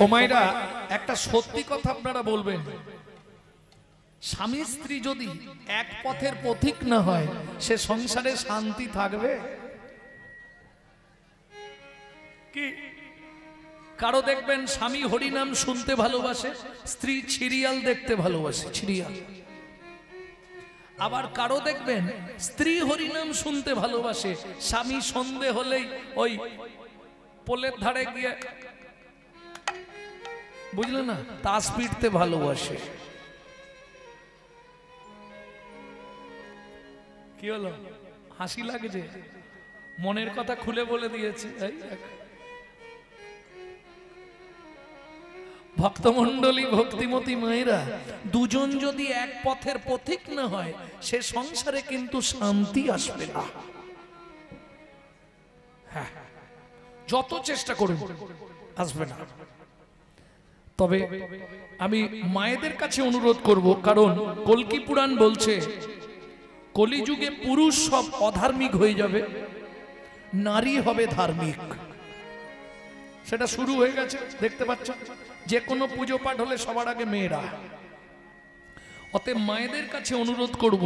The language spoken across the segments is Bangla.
ও মায়েরা, একটা সত্যি কথা আপনারা বলবেন, স্বামী স্ত্রী যদি এক পথের পথিক না হয় সে সংসারে শান্তি থাকবে কি? কারো দেখবেন স্বামী হরিনাম শুনতে ভালোবাসে, স্ত্রী সিরিয়াল দেখতে ভালোবাসে, সিরিয়াল। আবার কারো দেখবেন স্ত্রী হরিনাম শুনতে ভালোবাসে, স্বামী সন্ধে হলেই ওই পোলের ধারে গিয়ে, বুঝলে না, তাস পিটতে ভালোবাসে। কি হলো, হাসি লাগছে? মনের কথা খুলে বলে দিয়েছি। ভক্তমণ্ডলী, ভক্তিমতী মায়েরা, দুজন যদি এক পথের পথিক না হয় সে সংসারে কিন্তু শান্তি আসবে না। হ্যাঁ, যত চেষ্টা করুন আসবে না। তবে আমি মায়েদের কাছে অনুরোধ করব, কারণ কল্কি পুরাণ বলছে কলিযুগে পুরুষ সব অধার্মিক হয়ে যাবে, নারী হবে ধার্মিক। সেটা শুরু হয়ে গেছে, দেখতে পাচ্ছ। যে কোনো পুজো পাঠ হলে সবার আগে মেয়েরা। অতএব মায়েদের কাছে অনুরোধ করব,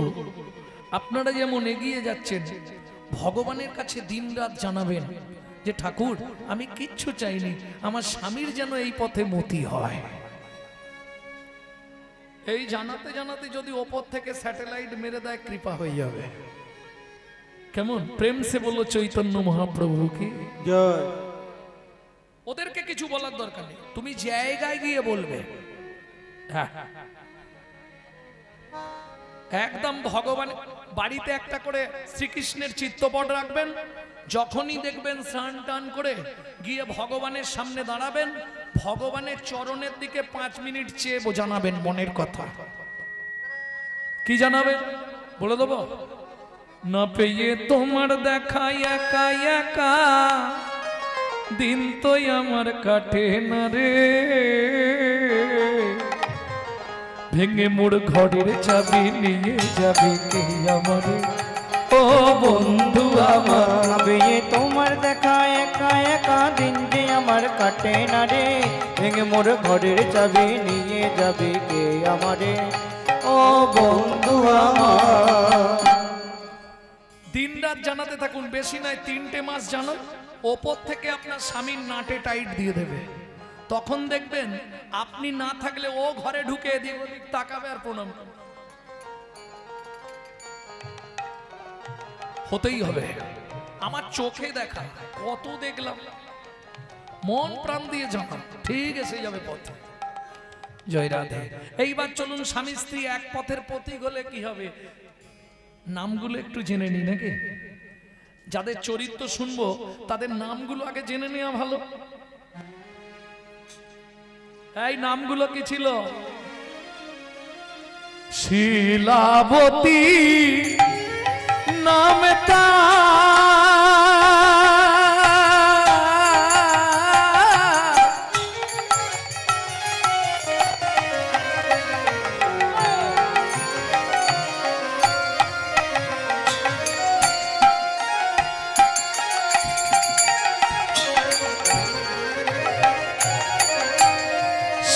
আপনারা যেমন এগিয়ে যাচ্ছেন ভগবানের কাছে দিনরাত জানাবেন যে ঠাকুর, আমি কিচ্ছু চাইনি, আমার স্বামীর যেন এই পথে মতি হয়। এই জানাতে জানাতে যদি ওপর থেকে স্যাটেলাইট মেরে দেয়, কৃপা হয়ে যাবে। কেমন প্রেম সে বললো চৈতন্য মহাপ্রভু কি জয়। ওদেরকে কিছু বলার দরকার নেই, তুমি জায়গায় গিয়ে বলবে। হ্যাঁ, একদম ভগবান বাড়িতে একটা করে শ্রীকৃষ্ণের চিত্রপট রাখবেন। যখনই দেখবেন স্নান টান করে গিয়ে ভগবানের সামনে দাঁড়াবেন, ভগবানের চরণের দিকে 5 মিনিট চেয়ে জানাবেন মনের কথা। কি জানাবেন বলে দেবো? না পেয়ে তোমার দেখা একা একা দিন তো আমার কাটে না রে, ভেঙে মোর ঘরের চাবি নিয়ে যাবে কে আমারে, ও বন্ধু আমার। পেয়ে তোমার দেখা একা একা দিন যে আমার কাটে না রে, ভেঙে মোর ঘরের চাবি নিয়ে যাবে কে আমারে, ও বন্ধু আমার। দিন রাত জানাতে থাকুন, বেশি নয় 3টে মাস জানান। ওপর থেকে আপনার স্বামীর নাটে টাইট দিয়ে দেবে। তখন দেখবেন আপনি না থাকলে ও ঘরে ঢুকে এদিক ওদিক তাকাবে আর প্রণাম হতেই হবে। আমার চোখে দেখা কত দেখলাম, মন প্রাণ দিয়ে জানান, ঠিক এসে যাবে পথে। জয় রাধে। এইবার চলুন, স্বামী স্ত্রী এক পথের পথিক হলে কি হবে নামগুলো একটু জেনে নি নাকি? যাদের চরিত্র শুনবো তাদের নামগুলো আগে জেনে নেওয়া ভালো। এই নামগুলো কি ছিল? শিলাবতী নামে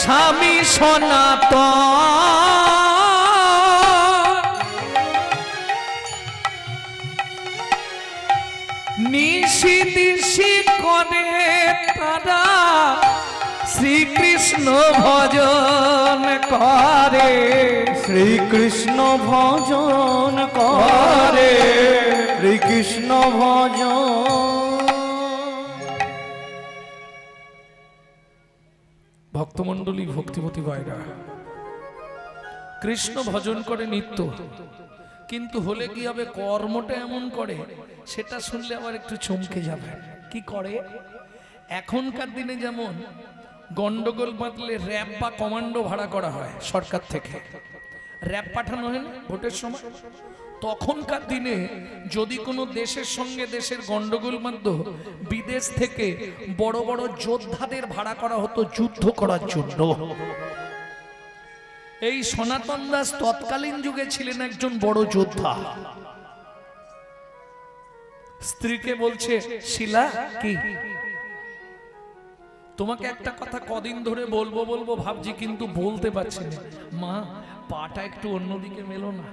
স্বামী সনাতন নিশি দিশি করে তারা শ্রীকৃষ্ণ ভজন করে, শ্রীকৃষ্ণ ভজন করে, শ্রীকৃষ্ণ ভজন। ভক্তমণ্ডলী, ভক্তিমতী ভাইরা, কৃষ্ণ ভজন করে নিত্য, কিন্তু হলে কি হবে কর্মটা এমন করে সেটা শুনলে আবার একটু চমকে যাবে। কি করে? এখনকার দিনে যেমন গন্ডগোল বাঁধলে র্যাব বা কমান্ডো ভাড়া করা হয় সরকার থেকে, র্যাব পাঠানো হয় না ভোটের সময়, তখনকার দিনে যদি কোনো দেশের সঙ্গে দেশের গন্ডগোল বাঁধত, বিদেশ থেকে বড় বড় যোদ্ধাদের ভাড়া করা হতো যুদ্ধ করার জন্য। এই সনাতন দাস তৎকালীন যুগে ছিলেন একজন বড় যোদ্ধা। স্ত্রীকে বলছে, শিলা কি তোমাকে একটা কথা কদিন ধরে বলবো বলবো ভাবছি, কিন্তু বলতে পারছি না। মা, পাটা একটু অন্যদিকে মেলো না।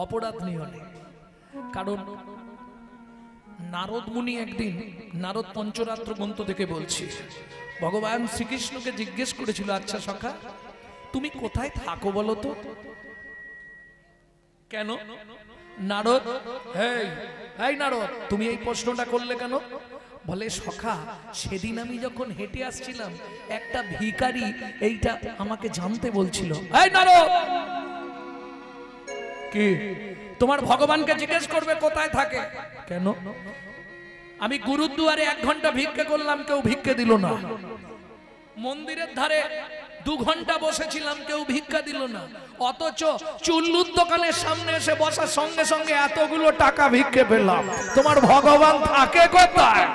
অপরাধ নিও না, কারণ নারদ মুনি একদিন, নারদ পঞ্চরাত্র গ্রন্থ থেকে বলছি, ভগবান শ্রীকৃষ্ণকে জিজ্ঞেস করেছিল, আচ্ছা সখা, তুমি কোথায় থাকো বলো তো? কেন? নারদ, এই নারদ, তুমি এই প্রশ্নটা করলে কেন? বলে, সখা, সেদিন আমি যখন হেঁটে আসছিলাম, একটা ভিখারি এইটা আমাকে জানতে বলছিল। এই নারদ, কি তোমার ভগবানকে জিজ্ঞেস করবে কোথায় থাকে? কেন? আমি গুরুদুয়ারে 1 ঘন্টা ভিক্ষে করলাম, কেউ ভিক্ষে দিল না। মন্দিরের ধারে 2 ঘন্টা বসেছিলাম, কেউ ভিক্ষা দিল না। অথচ চুল্লুর দোকানের সামনে এসে বসার সঙ্গে সঙ্গে এতগুলো টাকা ভিক্ষে পেলাম। তোমার ভগবান থাকে কোথায়?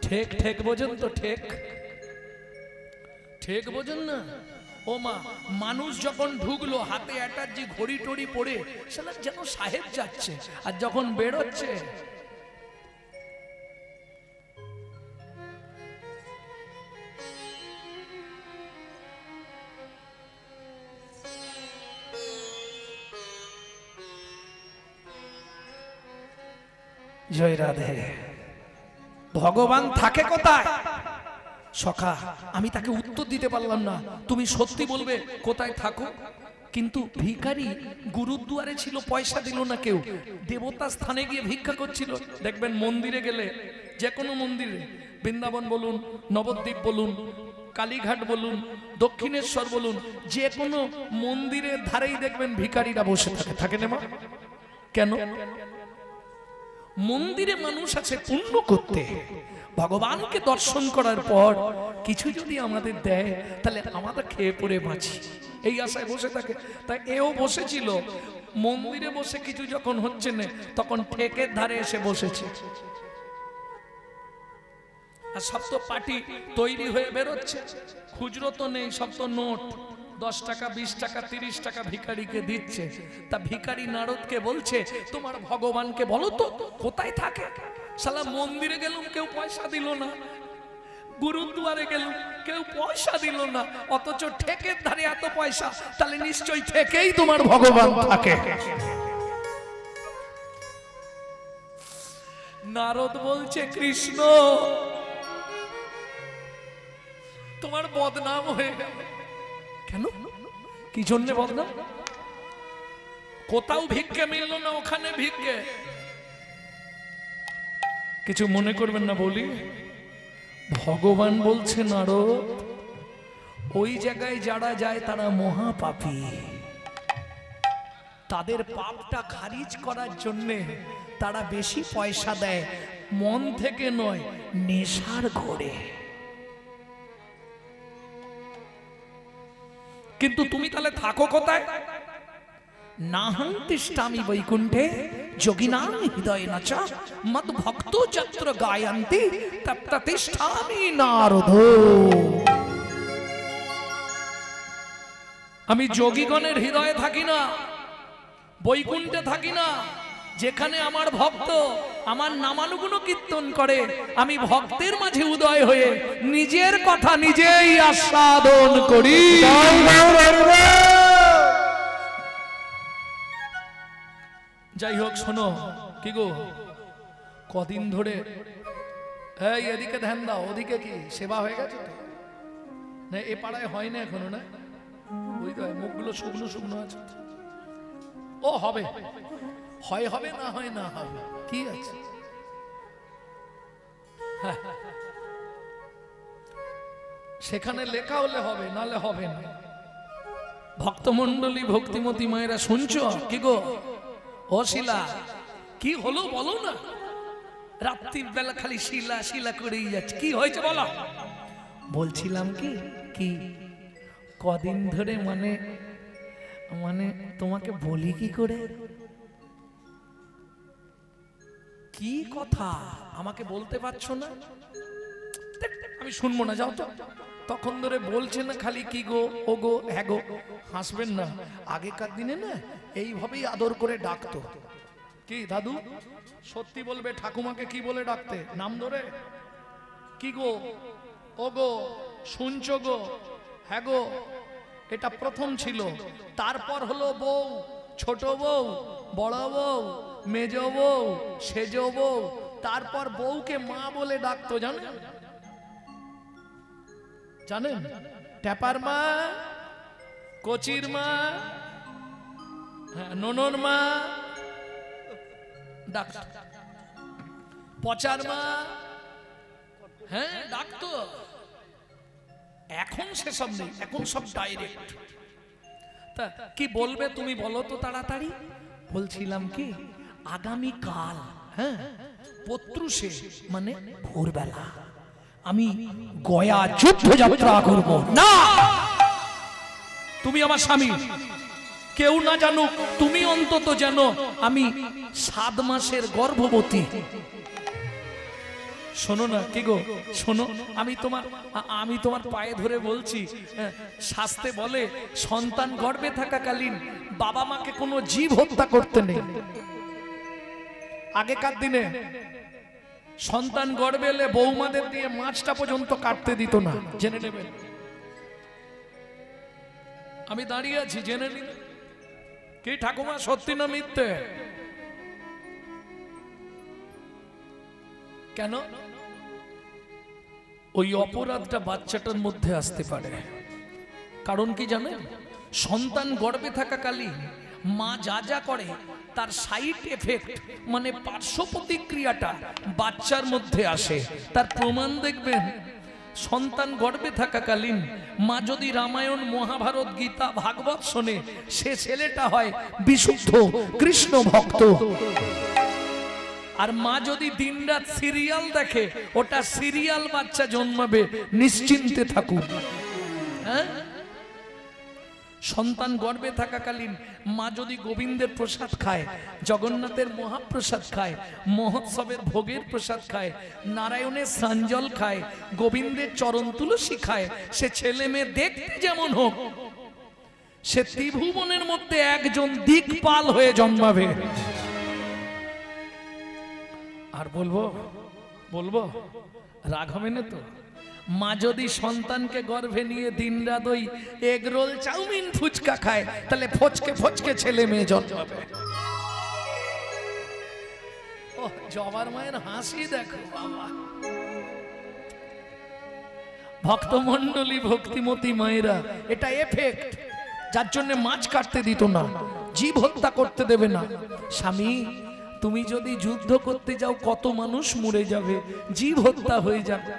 ঠিক ঠিক বোঝেন তো? ঠিক ঠিক বোঝেন না? ও মা, মানুষ যখন ঢুকলো হাতে অ্যাটার্জি ঘড়ি টড়ি পরে, সেটা যেন সাহেব যাচ্ছে, আর যখন বেরোচ্ছে জয় রাধে। ভগবান থাকে কোথায়? সখা, আমি তাকে উত্তর দিতে পারলাম না। তুমি সত্যি বলবে কোথায় থাকো? কিন্তু ভিখারি গুরুদুয়ারে ছিল, পয়সা দিল না কেউ, দেবতা স্থানে গিয়ে ভিক্ষা করছিল। দেখবেন মন্দিরে গেলে, যে কোনো মন্দিরে, বৃন্দাবন বলুন, নবদ্বীপ বলুন, কালীঘাট বলুন, দক্ষিণেশ্বর বলুন, যে কোনো মন্দিরের ধারেই দেখবেন ভিখারিরা বসে থাকে। থাকে না মা? কেন? মন্দিরে মানুষ আছে পুণ্য করতে, ভগবানকে দর্শন করার পর কিছু যদি আমাদের দেয়, তাহলে আমাদের খেয়ে পড়ে বাঁচি, এই আশায় বসে থাকে। তাই এও বসেছিল মন্দিরে বসে, কিছু যখন হচ্ছে না, তখন ঠেকের ধারে এসে বসেছে। আর সব তো পার্টি তৈরি হয়ে বেরোচ্ছে, খুচরো তো নেই, সব তো নোট, 10 টাকা, 20 টাকা, 30 টাকা ভিখারিকে দিচ্ছে। তা ভিখারি নারদকে বলছে, তোমার ভগবানকে বলো তো কোথায় থাকে? শালা মন্দিরে গেলুম, কেউ পয়সা দিল না, গুরুদুয়ারে গেলুম, কেউ পয়সা দিল না, অথচ ঠেকের ধারে এত পয়সা, তাহলে নিশ্চয়ই ঠেকেই তোমার ভগবান থাকে। নারদ বলছে, কৃষ্ণ, তোমার বদনাম হয়ে গেল। কেন? কি জন্য বদনাম? কোথাও ভিক্ষে মিলল না, ওখানে ভিক্ষে। কিছু মনে করবেন না বলি, ভগবান বলছে, নারদ, ওই জায়গায় যারা যায় তারা মহাপাপী, তাদের পাপটা খারিজ করার জন্য তারা বেশি পয়সা দেয়, মন থেকে নয়, নেশার ঘোরে। কিন্তু তুমি তাহলে থাকো কোথায়? নাহং তিষ্ঠামি বৈকুণ্ঠে যোগিনাং হৃদয়ে নচ মদ ভক্তো যত্র গায়ন্তি তত্র তিষ্ঠামি নারদ। আমি যোগীগণের হৃদয়ে থাকি না, বৈকুণ্ঠে থাকি না। যেখানে আমার ভক্ত আমার নামানুগুণ কীর্তন করে, আমি ভক্তের মাঝে উদয় হয়ে নিজের কথা নিজেই আস্বাদন করি। যাই হোক, শোনো, কি গো, কদিন ধরে এই এদিকে ধ্যান দাও, ওদিকে কি সেবা হয়ে গেছে তো? না, এ পাড়ায় হয় না এখনো? না, ওই তো মুখগুলো শুকনো শুকনো আছে। ও হবে, হয় হবে, না হয় না হবে, কি আছে? হ্যাঁ, সেখানে লেখা হলে হবে, নালে হবে না। ভক্তমন্ডলী, ভক্তিমতী মায়েরা শুনছো? কি গো, ও শিলা, কি হলো বলো না? রাত্রির বেলা খালি শিলা শিলা করেই যাচ্ছে, কি হয়েছে বলো? বলছিলাম কি কদিন ধরে মানে তোমাকে বলি কি করে? কি কথা আমাকে বলতে পারছো না? আমি শুনবো না, যাও তো। তখন ধরে বলছে না খালি কি গো, ও গো, হ্যাঁ গো। হাসবেন না, আগেকার দিনে না এইভাবেই আদর করে ডাকতো। কি দাদু সত্যি বলবে ঠাকুমাকে কি বলে ডাকতে? নাম ধরে? কি গো, ও গো, শুনছো গো? হ্যাঁ গো। এটা প্রথম ছিল। তারপর হলো বউ, ছোট বউ, বড় বউ, মেজ বউ, সেজ বউ। তারপর বউকে মা বলে ডাকতো, জানেন? জানেন? ট্যাপার মা, কচির মা, ননর মা, ডাকতো। পচার মা, হ্যাঁ ডাকতো। এখন সেসব নেই, এখন সব ডাইরেক্ট। তা কি বলবে তুমি বলো তো তাড়াতাড়ি? বলছিলাম কি, আগামী কাল, হ্যাঁ, পত্রুষে মানে ভোরবেলা আমি গয়া যুদ্ধ যাত্রা করব। না, তুমি আমার স্বামী, কেউ না জানুক, তুমি অন্তত জানো আমি 7 মাসের গর্ভবতী। শোনো না, কি গো শোনো, আমি তোমার পায়ে ধরে বলছি, শাস্ত্রে বলে সন্তান গর্ভে থাকাকালীন বাবা মাকে কোনো জীব হত্যা করতে নেই। আগেকার দিনে সন্তান গর্ভে এলে বৌমাদের দিয়ে মাছটা পর্যন্ত কাটতে দিত না, জেনে নেবেন। আমি দাঁড়িয়ে আছি, জেনে নিন। কি ঠাকুমা, সত্যি না মিথ্যে? কেন? ওই অপরাধটা বাচ্চাটার মধ্যে আসতে পারে। কারণ কি জানেন? সন্তান গর্ভে থাকাকালীন মা যা যা করে তার সাইড এফেক্ট মানে পার্শ্ব প্রতিক্রিয়াটা বাচ্চার মধ্যে আসে। তার প্রমাণ দেখবেন, সন্তান গর্ভে থাকাকালীন মা যদি রামায়ণ, মহাভারত, গীতা, ভাগবত শোনে, সে ছেলেটা হয় বিশুদ্ধ কৃষ্ণ ভক্ত। আর মা যদি দিনরাত সিরিয়াল দেখে, ওটা সিরিয়াল বাচ্চা জন্মাবে, নিশ্চিন্তে থাকুন। হ্যাঁ, সন্তান গর্ভে থাকাকালীন মা যদি গোবিন্দের প্রসাদ খায়, জগন্নাথের মহাপ্রসাদ খায়, মহোৎসবের ভোগের প্রসাদ খায়, নারায়ণের স্নানজল খায়, গোবিন্দের চরণ তুলসী খায়, সে ছেলে মেয়ে দেখতে যেমন হোক, সে ত্রিভুবনের মধ্যে একজন দিকপাল হয়ে জন্মাবে। আর বলবো রাগ হবে না তো? মা যদি সন্তানকে গর্ভে নিয়ে দিনরাত ওই এগ রোল, চাউমিন, ফুচকা খায়, তাহলে ফচকে ফচকে ছেলে মেয়ে জন্মাবে। ও জবার মায়ের হাসি দেখো বাবা। ভক্তমণ্ডলী, ভক্তিমতী মায়েরা, এটা এফেক্ট, যার জন্য মাছ কাটতে দিত না, জীব হত্যা করতে দেবে না। স্বামী, তুমি যদি যুদ্ধ করতে যাও কত মানুষ মরে যাবে, জীব হত্যা হয়ে যাবে।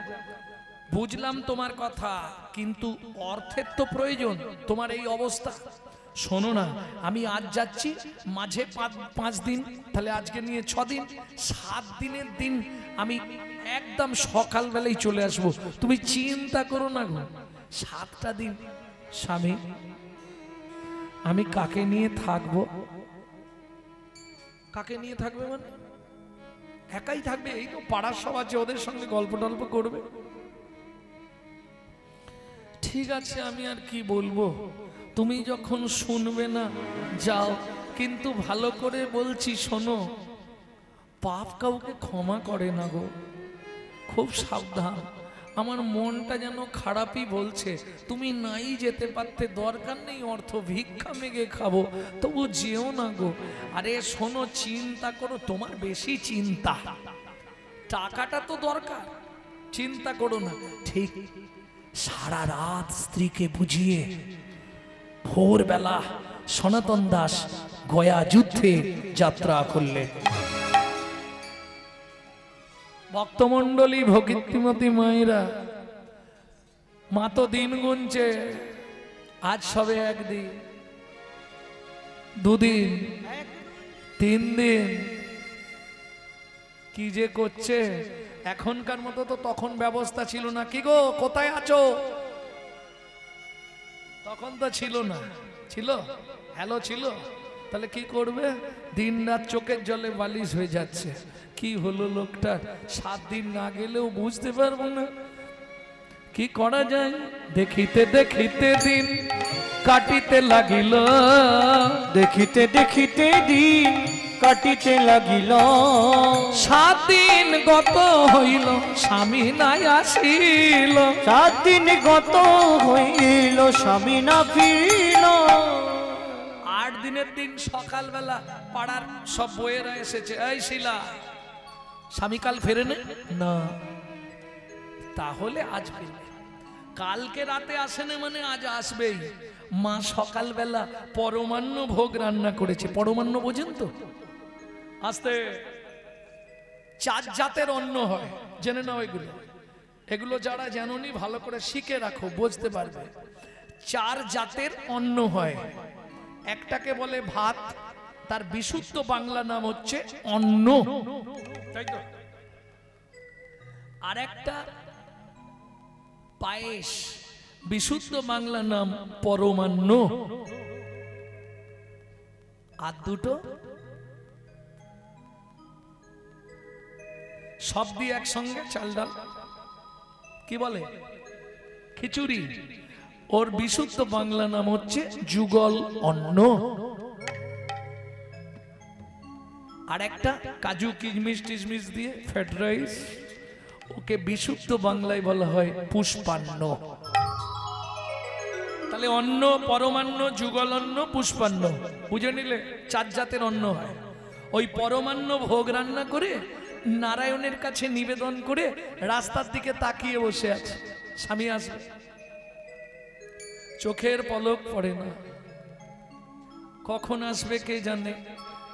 বুঝলাম তোমার কথা, কিন্তু অর্থের তো প্রয়োজন। তোমার এই অবস্থা, শোনো না, আমি আজ যাচ্ছি, মাঝে 5 দিন, তাহলে আজকে নিয়ে 6 দিন, 7 দিনের দিন আমি একদম সকালবেলায় চলে আসবো। তুমি চিন্তা করো না গো। 7টা দিন স্বামী, আমি কাকে নিয়ে থাকবো? কাকে নিয়ে থাকবে মানে? একাই থাকবে? এই তো পাড়ার সব আছে, ওদের সঙ্গে গল্প টল্প করবে। ঠিক আছে, আমি আর কি বলবো, তুমি যখন শুনবে না যাও, কিন্তু ভালো করে বলছি শোনো, পাপ কাউকে ক্ষমা করে না গো, খুব সাবধান। আমার মনটা যেন খারাপই বলছে, তুমি নাই যেতে পারতে, দরকার নেই অর্থ, ভিক্ষা মেগে খাবো, তবু যেও না গো। আরে শোনো, চিন্তা করো, তোমার বেশি চিন্তা, টাকাটা তো দরকার, চিন্তা করো না। ঠিক সারা রাত স্ত্রীকে বুঝিয়ে ভোরবেলা সনাতন দাস গয়া যুদ্ধে যাত্রা করলেন। ভক্তমণ্ডলী, ভক্তিমতী মায়েরা, মা তো দিন গুনছে, আজ সবে 1 দিন, 2 দিন, 3 দিন, কি যে করছে। এখনকার মতো তো তখন ব্যবস্থা ছিল না। কি গো, কোথায় আছো? তখন তো ছিল না। ছিল? হ্যালো ছিল? তাহলে কি করবে? দিন রাত চোখের জলে বালিশ হয়ে যাচ্ছে। কি হলো লোকটা? 7 দিন না গেলেও বুঝতে পারবো না। কি করা যায়? দেখিতে দেখিতে দিন কাটিতে লাগিল, দেখিতে দেখিতে দিন কাটিতে লাগিল। 7 দিন গত হইল স্বামী নাই আসিল। 7 দিন গত হইল স্বামী না ফিরিল। 8 দিনের দিন সকালবেলা পাড়ার সব বইয়েরা এসেছে, এই শিলা স্বামী কাল ফেরেনে না, তাহলে আজ ফিরবে। কালকে রাতে আসেনি মানে আজ আসবেই। মা সকালবেলা পরমান্ন ভোগ রান্না করেছে। পরমান্ন বোঝেন তো? আস্তে 4 জাতের অন্ন হয়, জেনে নাও এগুলো। এগুলো যারা জানোনি ভালো করে শিখে রাখো, বুঝতে পারবে। 4 জাতের অন্ন হয়। একটাকে বলে ভাত, তার বিশুদ্ধ বাংলা নাম হচ্ছে অন্ন, তাই তো। আর একটা পায়েস, বিশুদ্ধ বাংলা নাম পরমান্ন। আর দুটো সব দিয়ে একসঙ্গে চাল ডাল, কি বলে খিচুড়ি, ওর বিশুদ্ধ বাংলা নাম হচ্ছে যুগল অন্ন। আর একটা কাজু কিশমিশ টিশমিশ দিয়ে ফ্রাইড রাইস, ওকে বিশুদ্ধ বাংলায় বলা হয় পুষ্পান্ন। তাহলে অন্ন, পরমান্ন, যুগল অন্ন, পুষ্পান্ন, বুঝে নিলে 4 জাতের অন্ন হয়। ওই পরমান্ন ভোগ রান্না করে নারায়ণের কাছে নিবেদন করে রাস্তার দিকে তাকিয়ে বসে আছে। স্বামী আসবে, চোখের পলক পড়ে না, কখন আসবে কে জানে।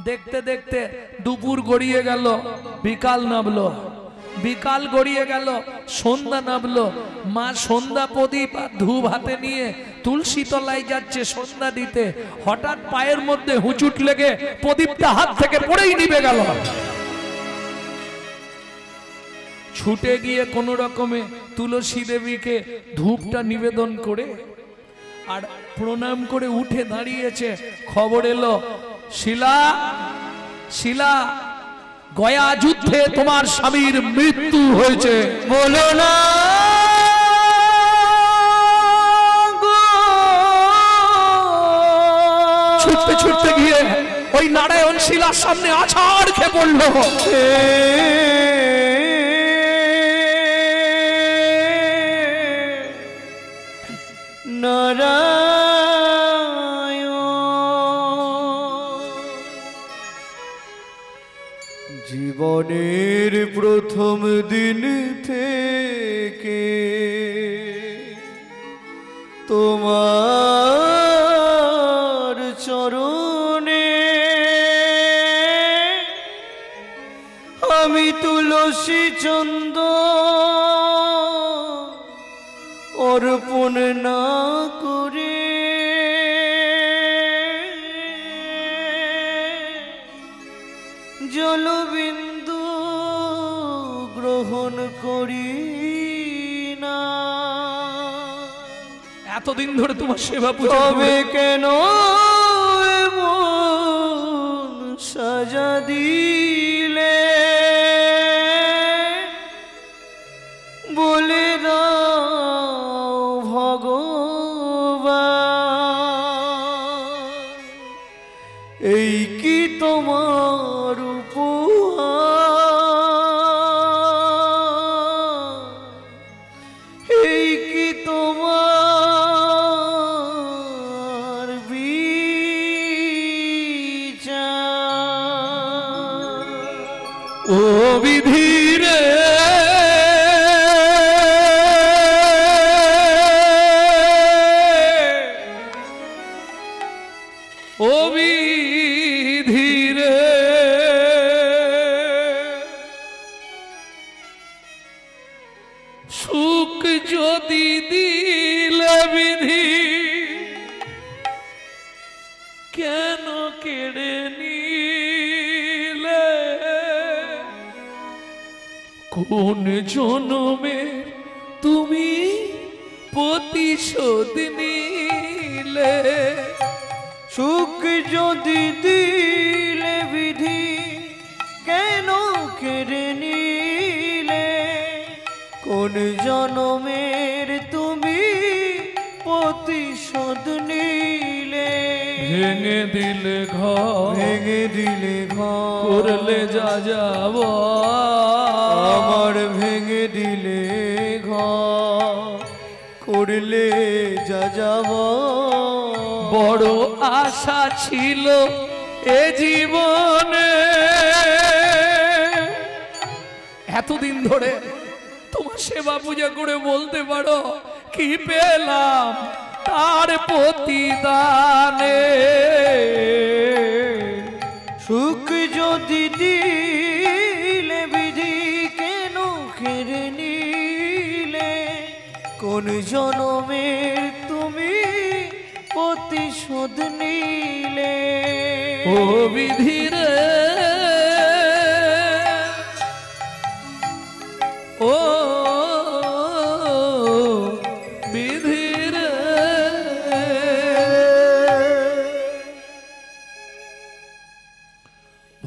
দেখতে দেখতে দুপুর গড়িয়ে গেল, বিকাল নামলো, বিকাল গড়িয়ে গেল, সন্ধ্যা নামলো। মা সন্ধ্যা প্রদীপ আর ধূপ হাতে নিয়ে তুলসী তলায় যাচ্ছে সন্ধ্যা দিতে। হঠাৎ পায়ের মধ্যে হুঁচুট লেগে প্রদীপটা হাত থেকে পড়েই নিভে গেল। ছুটে গিয়ে কোন রকমে তুলসী দেবীকে ধূপটা নিবেদন করে আর প্রণাম করে উঠে দাঁড়িয়েছে। খবর এলো, শিলা, শিলা, গয়া যুদ্ধে তোমার স্বামীর মৃত্যু হয়েছে। বলো না ছুটতে ছুটতে গিয়ে ওই নারায়ণ শিলার সামনে আছাড় খেয়ে পড়লো। জীবনের প্রথম দিন থেকে তোমার চরণে আমি তুলসী চন্দন অর্পণ না করে জলবিন্দু গ্রহণ করি না। এতদিন ধরে তোমার সেবা পূজা, তবে কেন এমন সাজা দিলে বলে দাও ভগবান, এই কি তোমার উপহার, এই কি তোমার বিচার। ও বিধিরে ও বিধিরে সুখ যদি দিলে বিধি কেন কেড়ে নিলে, কোন জনমে তুমি প্রতিশোধ নিলে। সুখ যদি দিলে বিধি কেন কেড়ে নিলে, কোন জনমের তুমি প্রতিশোধ নিলে। হে ভেঙে দিলে ঘর, ভেঙে দিলে ঘর, করলে যা যাব আমার ভেঙে দিলে ঘর, করলে যা যাব। বড় আশা ছিল এ জীবনে, এতদিন ধরে তোমার সেবা পূজা করে বলতে পারো কি পেলাম তার প্রতিদানে। সুখ যদি দিলে বিধি কেন কেড়ে নিলে, কোন জনমের তুমি প্রতিশোধ নিলে। ও বিধিরে, ও বিধিরে,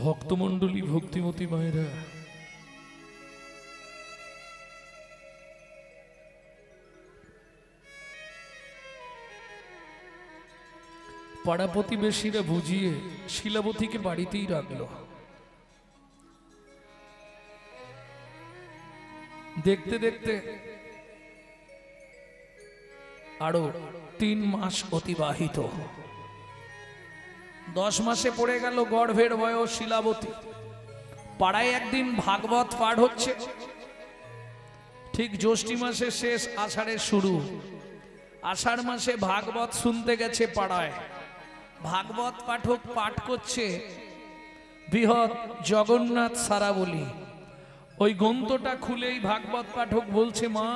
ভক্তমণ্ডলী ভক্তিমতী মায়েরা, পাড়া প্রতিবেশীরা বুঝিয়ে শিলাবতীকে বাড়িতেই রাখলো। দেখতে দেখতে আরো 3 মাস অতিবাহিত। 10 মাসে পড়ে গেল গর্ভের বয়স শিলাবতী। পাড়ায় একদিন ভাগবত পাঠ হচ্ছে, ঠিক জ্যৈষ্ঠী মাসের শেষ, আষাঢ়ের শুরু। আষাঢ় মাসে ভাগবত শুনতে গেছে পাড়ায়। ভাগবত পাঠক পাঠ করছে বৃহৎ জগন্নাথ সারাবলি। ওই গ্রন্থটা খুলেই ভাগবত পাঠক বলছে, মা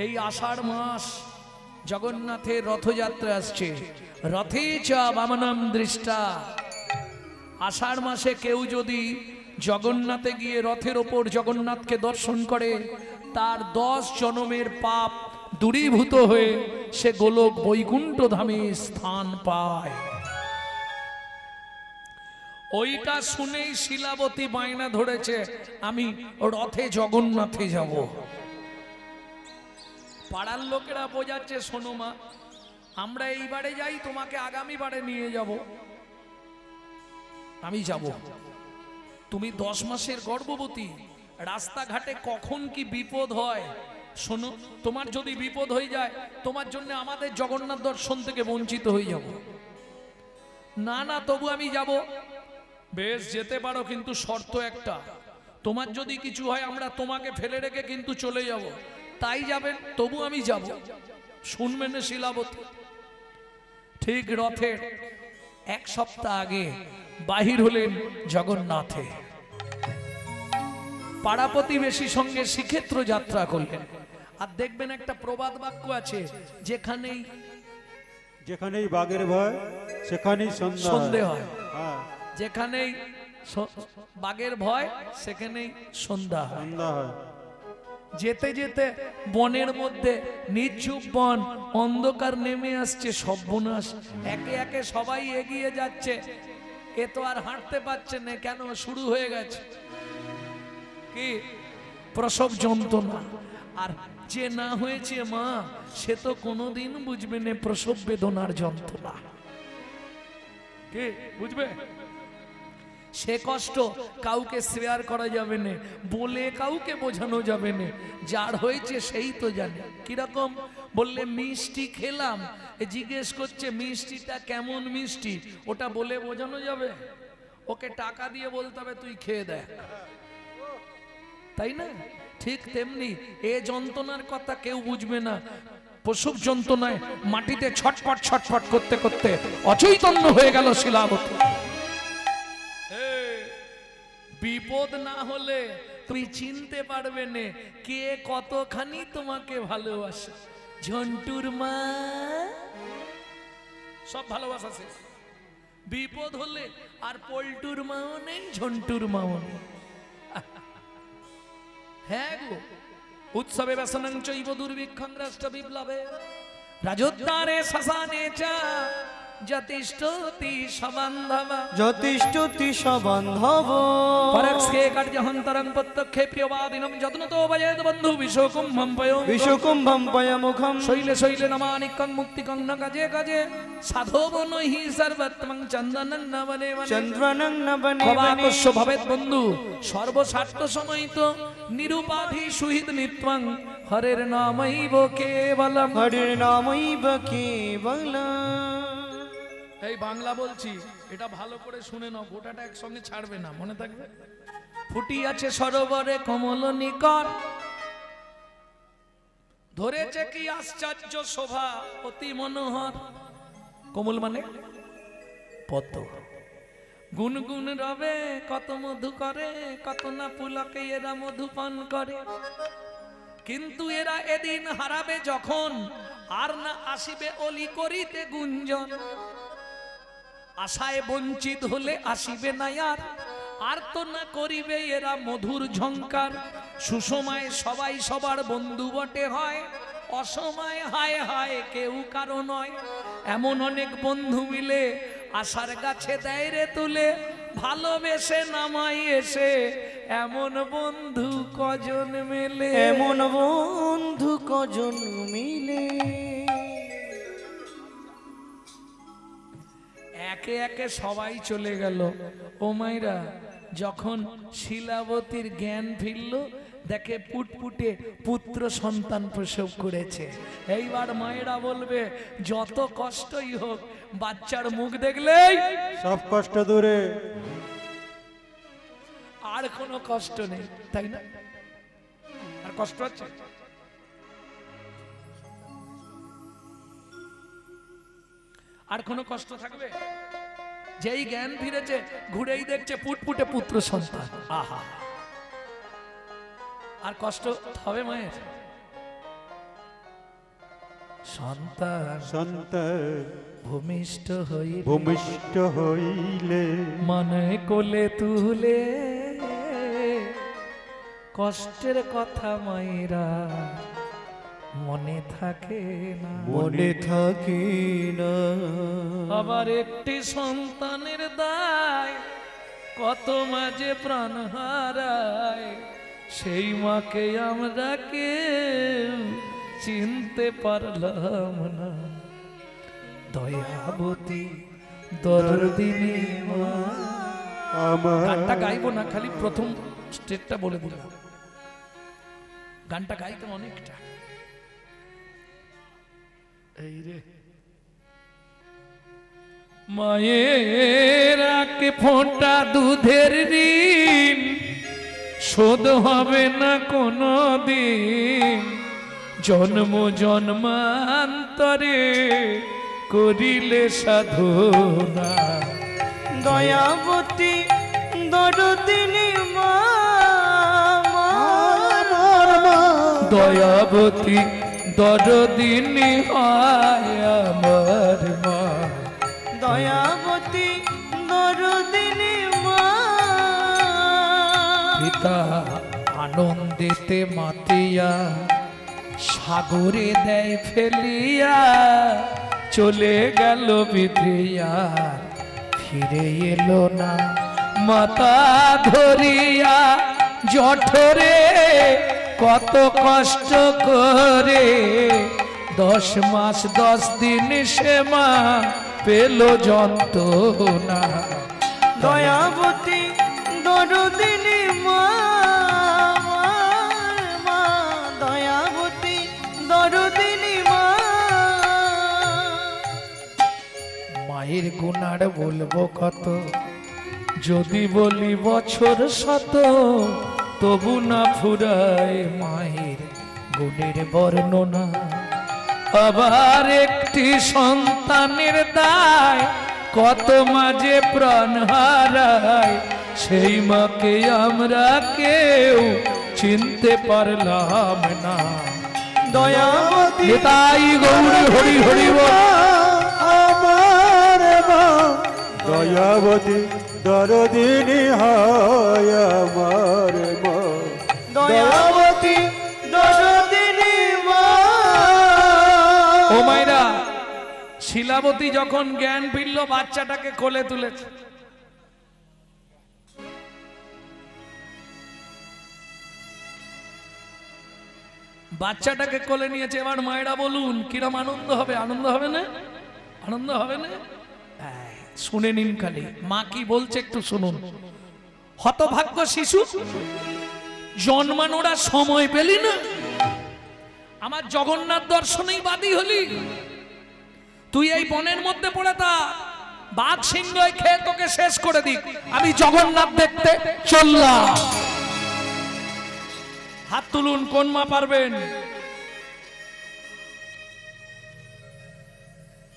এই আষাঢ় মাস জগন্নাথের রথযাত্রা আসছে, রথে চ বামনম দৃষ্টা। আষাঢ় মাসে কেউ যদি জগন্নাথে গিয়ে রথের ওপর জগন্নাথকে দর্শন করে, তার 10 জনমের পাপ দূরীভূত হয়ে সে গোলক বৈকুণ্ঠ ধামে স্থান পায়। ওইটা শুনেই শিলাবতী বায়না ধরেছে, আমি রথে জগন্নাথে যাব। পাড়ার লোকেরা বোঝাচ্ছে, শোনো মা, আমরা এইবারে যাই, তোমাকে আগামী বারে নিয়ে যাব। আমি যাব, তুমি 10 মাসের গর্ভবতী, রাস্তাঘাটে কখন কি বিপদ হয় শোনো, তোমার যদি বিপদ হয়ে যায়, তোমার জন্য আমাদের জগন্নাথ দর্শন থেকে বঞ্চিত হয়ে যাব। না না, তবু আমি যাব। বেশ, যেতে পারো, কিন্তু শর্ত একটা, তোমার যদি কিছু হয় আমরা তোমাকে ফেলে রেখে কিন্তু চলে যাব। তাই যাবেন? তবু আমি যাব। শুনবেন না শিলাবতী? ঠিক রথের 1 সপ্তাহ আগে বাহির হলেন জগন্নাথে। পাড়া প্রতিবেশী সঙ্গে শ্রীক্ষেত্র যাত্রা করলেন। আর দেখবেন একটা প্রবাদ বাক্য আছে, যেখানেই যেখানেই বাঘের ভয় সেখানেই সন্ধে হয়। হ্যাঁ, যেখানেই বাঘের ভয় সেখানেই সন্ধ্যা হয়। যেতে যেতে বনের মধ্যে নির্জুপ বন, অন্ধকার নেমে আসছে, সর্বনাশ। একে একে সবাই এগিয়ে যাচ্ছে, এ তো আর হাঁটতে পারছে না, কেন? শুরু হয়ে গেছে কি প্রসব যন্ত্রণা। আর যে না হয়েছে মা, সে তো কোনোদিন বুঝবে না প্রসব বেদনার যন্ত্রণা। কে বুঝবে? সে কষ্ট কাউকে শেয়ার করা যাবে না, বলে কাউকে বোঝানো যাবে না। যার হয়েছে সেই তো জানে। কিরকম বললে, মিষ্টি খেলাম, জিজ্ঞেস করছে মিষ্টিটা কেমন মিষ্টি, ওটা বলে বোঝানো যাবে? ওকে টাকা দিয়ে বলতে হবে তুই খেয়ে দেখ, তাই না? ঠিক তেমনি এ যন্ত্রণার কথা কেউ বুঝবে না। প্রসব যন্ত্রণায় মাটিতে ছটফট ছটফট করতে করতে অচৈতন্য হয়ে গেল শিলাবতী। বিপদ না হলে তুমি চিনতে পারবে না কে কতখানি তোমাকে ভালোবাসে। ঝন্টুর মা সব ভালোবাসা শেষ। বিপদ হলে আর পল্টুর মাও নেই, ঝন্টুর মাও নেই। হ্যাঁ গো, উৎসবে ব্যসনং চৈব দুর্ভিক্ষং রাষ্ট্র বিপ্লবে রাজোদ্ধারে শ্মশানে চা যতিষ্ঠতি সবান্ধবা যতিষ্ঠতি সবান্ধব পরক্ষে কার্যহন্তরং প্রত্যক্ষে প্রিয়বাদিনম যত্নতো ভজেত বন্ধু বিশ্বকুম্ভম পয়ো বিশ্বকুম্ভম পয়মুখম শৈলে শৈলে নমানিকং মুক্তিকং ন কাজে কাজে সাধবো নহি সর্বত্মং চন্দনং ন বনে বনে চন্দ্রনং ন বনে বনে কবাকস্য ভবেত বন্ধু সর্বস্বার্থ সময়িত নিরুপাধি সুহিত নিত্যং হরের নামৈব কেবলম হরির নামৈব কেবলম। এই বাংলা বলছি, এটা ভালো করে শুনে নাও, গোটাটা একসঙ্গে ছাড়বে না, মনে থাকবে। ফুটি আছে সরোবরে কমল নিকট, ধরেছে কি আশ্চর্য শোভা অতি মনোহর। কমল মানে পদ্ম, গুনগুন রবে কত মধু করে, কত না পুলকে এরা মধু পান করে। কিন্তু এরা এদিন হারাবে যখন, আর না আসিবে অলি করিতে গুঞ্জন। আশায় বঞ্চিত হলে আসিবে না আর তো না করিবে এরা মধুর ঝংকার। সুসময়ে সবাই সবার বন্ধু বটে হয়, অসময়ে হায় হায় কেউ কারো নয়। এমন অনেক বন্ধু মিলে আশার গাছে দেয় রে তুলে, ভালোবেসে নামাই এসে এমন বন্ধু কজন মেলে। এমন বন্ধু কজন মিলে। একে একে সবাই চলে গেল। ও মাইরা, যখন শিলাবতীর জ্ঞান ফিরল, দেখে পুটপুটে পুত্র সন্তান প্রসব করেছে। এইবার মায়েরা বলবে যত কষ্টই হোক, বাচ্চার মুখ দেখলেই সব কষ্ট দূরে, আর কোনো কষ্ট নেই, তাই না? আর কষ্ট হচ্ছে? আর কোনো কষ্ট থাকবে? যেই জ্ঞান ফিরেছে, ঘুরেই দেখছে পুটপুটে পুত্র সন্তান। আহা, আর কষ্ট হবে মায়ের? সন্তান সন্তান ভূমিষ্ঠ ভূমিষ্ঠ হইলে মনে কোলে তুলে, কষ্টের কথা মায়েরা মনে থাকে না, মনে থাকে না। আবার একটি সন্তানের দায় কত মাঝে প্রাণ হারায়, সেই মাকে আমরা কেউ চিনতে পারলাম না। দয়াবতী দরদিনী মা। আমার গানটা গাইবো না, খালি প্রথম স্টেজটা বলে দিলাম। গানটা গাইতে অনেকটা। এই রে মায়ের এক ফোঁটা দুধের ঋণ শোধ হবে না কোনো দিন, জন্ম জন্মান্তরে করিলে সাধনা। দয়াবতী দরদিনী মা, দয়াবতী দরদিনী হয় আমার মা। দয়াবতী দরদিনী মা। পিতা আনন্দেতে মাতিয়া সাগরে দেয় ফেলিয়া, চলে গেল বিধিয়া ফিরে এলো না। মাতা ধরিয়া জঠরে কত কষ্ট করে, 10 মাস 10 দিন সে মা পেল যন্ত্রণা। দয়াবতী দরদিনী মা, দয়াবতী দরদিনী মা। মায়ের গুণার বলবো কত, যদি বলি বছর শত, তবু না ফুরায় মায়ের গুণের বর্ণনা। আবার একটি সন্তানের দায় কত মাঝে প্রাণ হারায়, সেই মাকে আমরা কেউ চিনতে পারলাম না। দয়াবতী তাই গৌরী হরি হরি বল। আমার মা দয়াবতী দরদিনী হয় আমার মা। দয়াবতী দরদিনী মা। ও মায়েরা, শিলাবতী যখন জ্ঞান ফিরল বাচ্চাটাকে কোলে তুলেছে। বাচ্চাটাকে কোলে নিয়েছে। এবার মায়েরা বলুন কিরম আনন্দ হবে? আনন্দ হবে না? আনন্দ হবে না? শুনে নিন খালি মা কি বলছে একটু শুনুন। হতভাগ্য শিশু, জন্মানোরা সময় পেলি না, আমার জগন্নাথ দর্শনেই বাদী হলি। তুই এই বনের মধ্যে পড়ে তা বাঘ সিংহ খেয়ে তোকে শেষ করে দিক, আমি জগন্নাথ দেখতে চললাম। হাত তুলুন কোন মা পারবেন?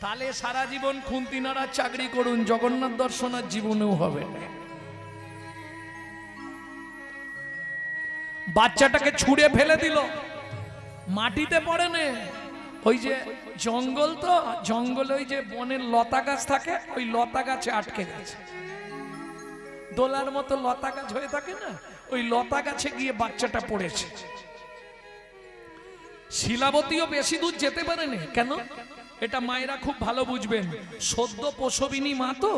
তাহলে সারা জীবন খুন্তি নাড়ার চাকরি করুন, জগন্নাথ দর্শন আর জীবনেও হবে না। বাচ্চাটাকে ছুঁড়ে ফেলে দিল, মাটিতে পড়ে নে। ওই যে জঙ্গল, তো জঙ্গলে ওই যে বনের লতা গাছ থাকে, ওই লতা গাছে আটকে গেছে। দোলার মতো লতা গাছ হয়ে থাকে না, ওই লতা গাছে গিয়ে বাচ্চাটা পড়েছে। শিলাবতীও বেশি দূর যেতে পারেনি। কেন? এটা মায়েরা খুব ভালো বুঝবেন, সদ্য প্রসবিনী মা তো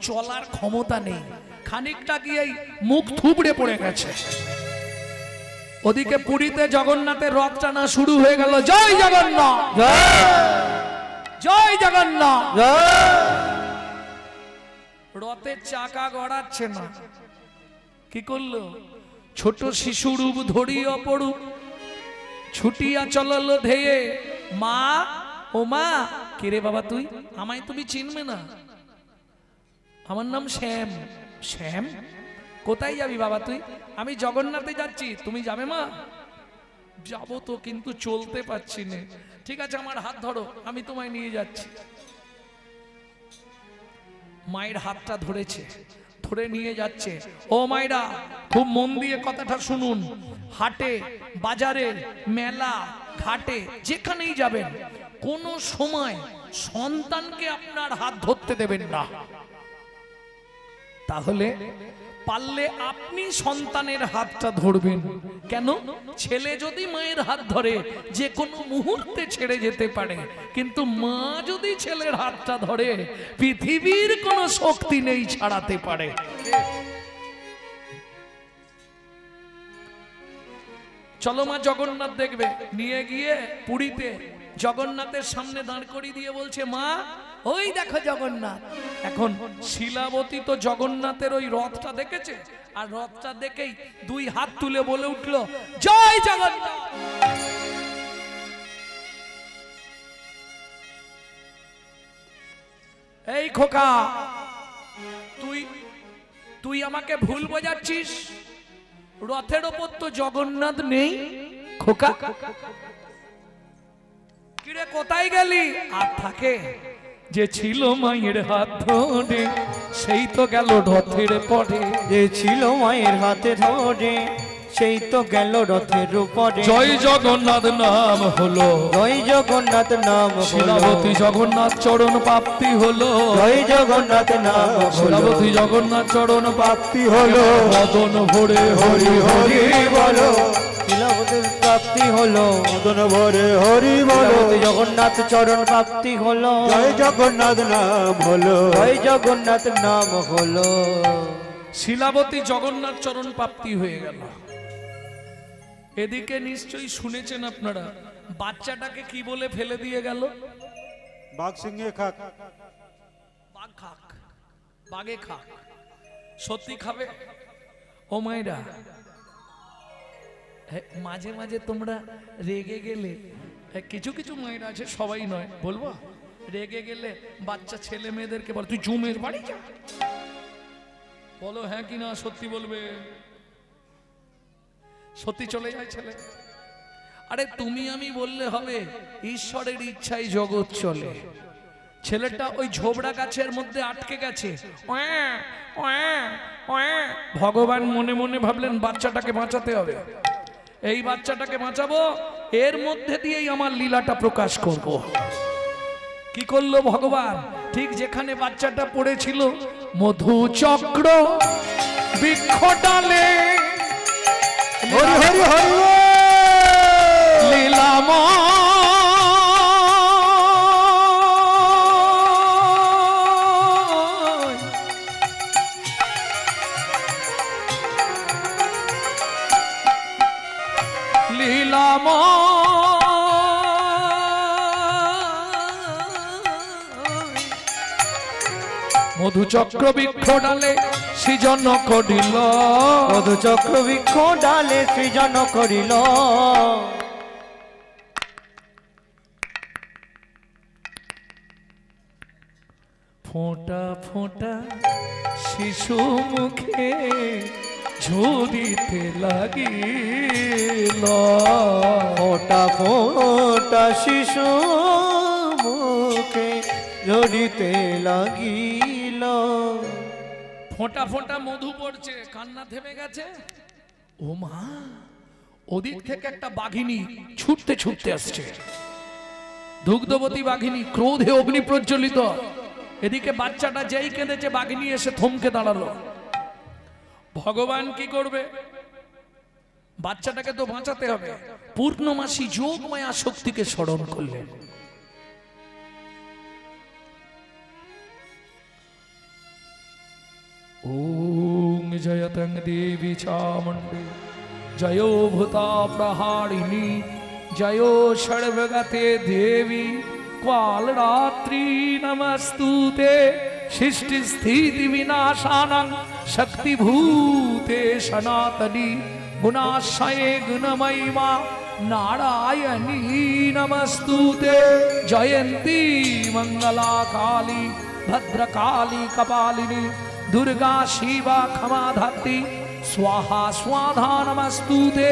চলার ক্ষমতা নেই, খানিকটা গিয়েই মুখ থুবড়ে পড়ে গেছে। ওদিকে পুরীতে জগন্নাথের রথ টানা শুরু হয়ে গেল। জয় জগন্নাথ, জয় জগন্নাথ। রথের চাকা গড়াচ্ছে না, কি করলো? ছোট শিশু রূপ ধরি অপরূপ ছুটিয়া চলল ধেয়ে। মা, ও মা, কিরে বাবা তুই? আমায় তুমি চিনবে না, আমার নাম শ্যাম। শ্যাম? কোথায় যাবি বাবা তুই? আমি জগন্নাথে যাচ্ছি। তুমি যাবে মা? যাবো তো, কিন্তু চলতে পারছি না। ঠিক আছে আমার হাত ধরো, আমি তোমায় নিয়ে যাচ্ছি। মায়ের হাতটা ধরেছে, ধরে নিয়ে যাচ্ছে। ও মায়েরা খুব মন দিয়ে কথাটা শুনুন। হাটে, বাজারে, মেলা, ঘাটে যেখানেই যাবেন, কোনো সময় সন্তানকে আপনার হাত ধরতে দেবেন না। তাহলে পারলে আপনি সন্তানের হাতটা ধরবেন। কেন? ছেলে যদি মায়ের হাত ধরে যে কোনো মুহূর্তে ছেড়ে যেতে পারে, কিন্তু মা যদি ছেলের হাতটা ধরে পৃথিবীর কোনো শক্তি নেই ছাড়াতে পারে। চলো মা জগন্নাথ দেখবে। নিয়ে গিয়ে পুরীতে জগন্নাথের সামনে দাঁড় করিয়ে দিয়ে বলছে, মা ওই দেখো জগন্নাথ। এখন শিলাবতী তো জগন্নাথের ওই রথটা দেখেছে, আর রথটা দেখেই দুই হাত তুলে বলে উঠলো, জয় জগন্নাথ। এই খোকা, তুই আমাকে ভুল বোঝাচ্ছিস। রথের ওপর তো জগন্নাথ নেই খোকা। কিরে কোথায় গেলি? আর থাকে যে ছিল মায়ের হাত ধরে, সেই তো গেল রথের পরে। যে ছিল মায়ের হাতে ধরে, সেই তো গেল রথের উপরে। জয় জগন্নাথ নাম হলো, জয় জগন্নাথ নাম হলো। শিলাবতী জগন্নাথ চরণ প্রাপ্তি হলো। জয় জগন্নাথ নাম হলো। শিলাবতী জগন্নাথ চরণ প্রাপ্তি হলো। মদন ভরে হরি হরি বলো, শিলাবতীর প্রাপ্তি হলো। মদন ভরে হরি বলো। শিলাবতী জগন্নাথ চরণ প্রাপ্তি হলো। জয় জগন্নাথ নাম হলো। জয় জগন্নাথ নাম হলো। শিলাবতী জগন্নাথ চরণ প্রাপ্তি হয়ে গেল। এদিকে নিশ্চয়ই শুনেছেন আপনারা, বাচ্চাটাকে কি বলে ফেলে দিয়ে গেল? বাঘ সিংহে খাক। বাঘ খাক, বাঘে খাক। সত্যি খাবে? ও মায়েরা, মাঝে মাঝে তোমরা রেগে গেলে, কিছু কিছু মায়েরা আছে, সবাই নয় বলবো, রেগে গেলে বাচ্চা ছেলে মেয়েদেরকে বল, তুই জুমের বাড়ি যা। বলো হ্যাঁ কি না, সত্যি বলবে। সত্যি চলে যায় ছেলে। আরে তুমি আমি বললে হবে? ঈশ্বরের ইচ্ছাই জগৎ চলে। ছেলেটা ওই ঝোবড়া গাছের মধ্যে আটকে গেছে। ভগবান মনে মনে ভাবলেন বাচ্চাটাকে বাঁচাতে হবে, এই বাচ্চাটাকে বাঁচাবো, এর মধ্যে দিয়েই আমার লীলাটা প্রকাশ করব। কি করলো ভগবান? ঠিক যেখানে বাচ্চাটা পড়েছিল, মধু চক্র বৃক্ষ ডালে হরি হরি হরি লীলাম লীলাম মধুচক্র বৃক্ষ ডালে সৃজন করিল মধুচক্র বৃক্ষ ডালে সৃজন করিল ফোঁটা ফোঁটা শিশু মুখে ঝরিতে লাগিল ফোঁটা ফোঁটা শিশু মুখে ঝরিতে লাগিল ফোঁটা ফোঁটা মধু পড়ছে কান্না থেমে গেছে ও মা ওদিক থেকে একটা বাঘিনী ছুটতে ছুটতে আসছে দুগ্ধবতী বাঘিনী ক্রোধে অগ্নি প্রজ্বলিত এদিকে বাচ্চাটা যেই কেঁদেছে বাঘিনী এসে থমকে দাঁড়ালো ভগবান কি করবে বাচ্চাটাকে তো বাঁচাতে হবে পূর্ণমাসী যোগমায়া শক্তিকে স্মরণ করলেন ওম জয়তং দেবী চামুণ্ডী জয়ো ভূতা প্রহারিণী জয়ো সর্বগতে দেবী কালরাত্রি নমস্তুতে সৃষ্টি স্থিতি বিনাশানাং শক্তিভূতে সনাতনী গুণাশয়ে গুণময়ী মা নারায়ণী নমস্তুতে জয়ন্তী মঙ্গলা কালী ভদ্রকালী কপালিনী दुर्गा शिवा क्षमा धात्री स्वाहा स्वाधा नमस्तुते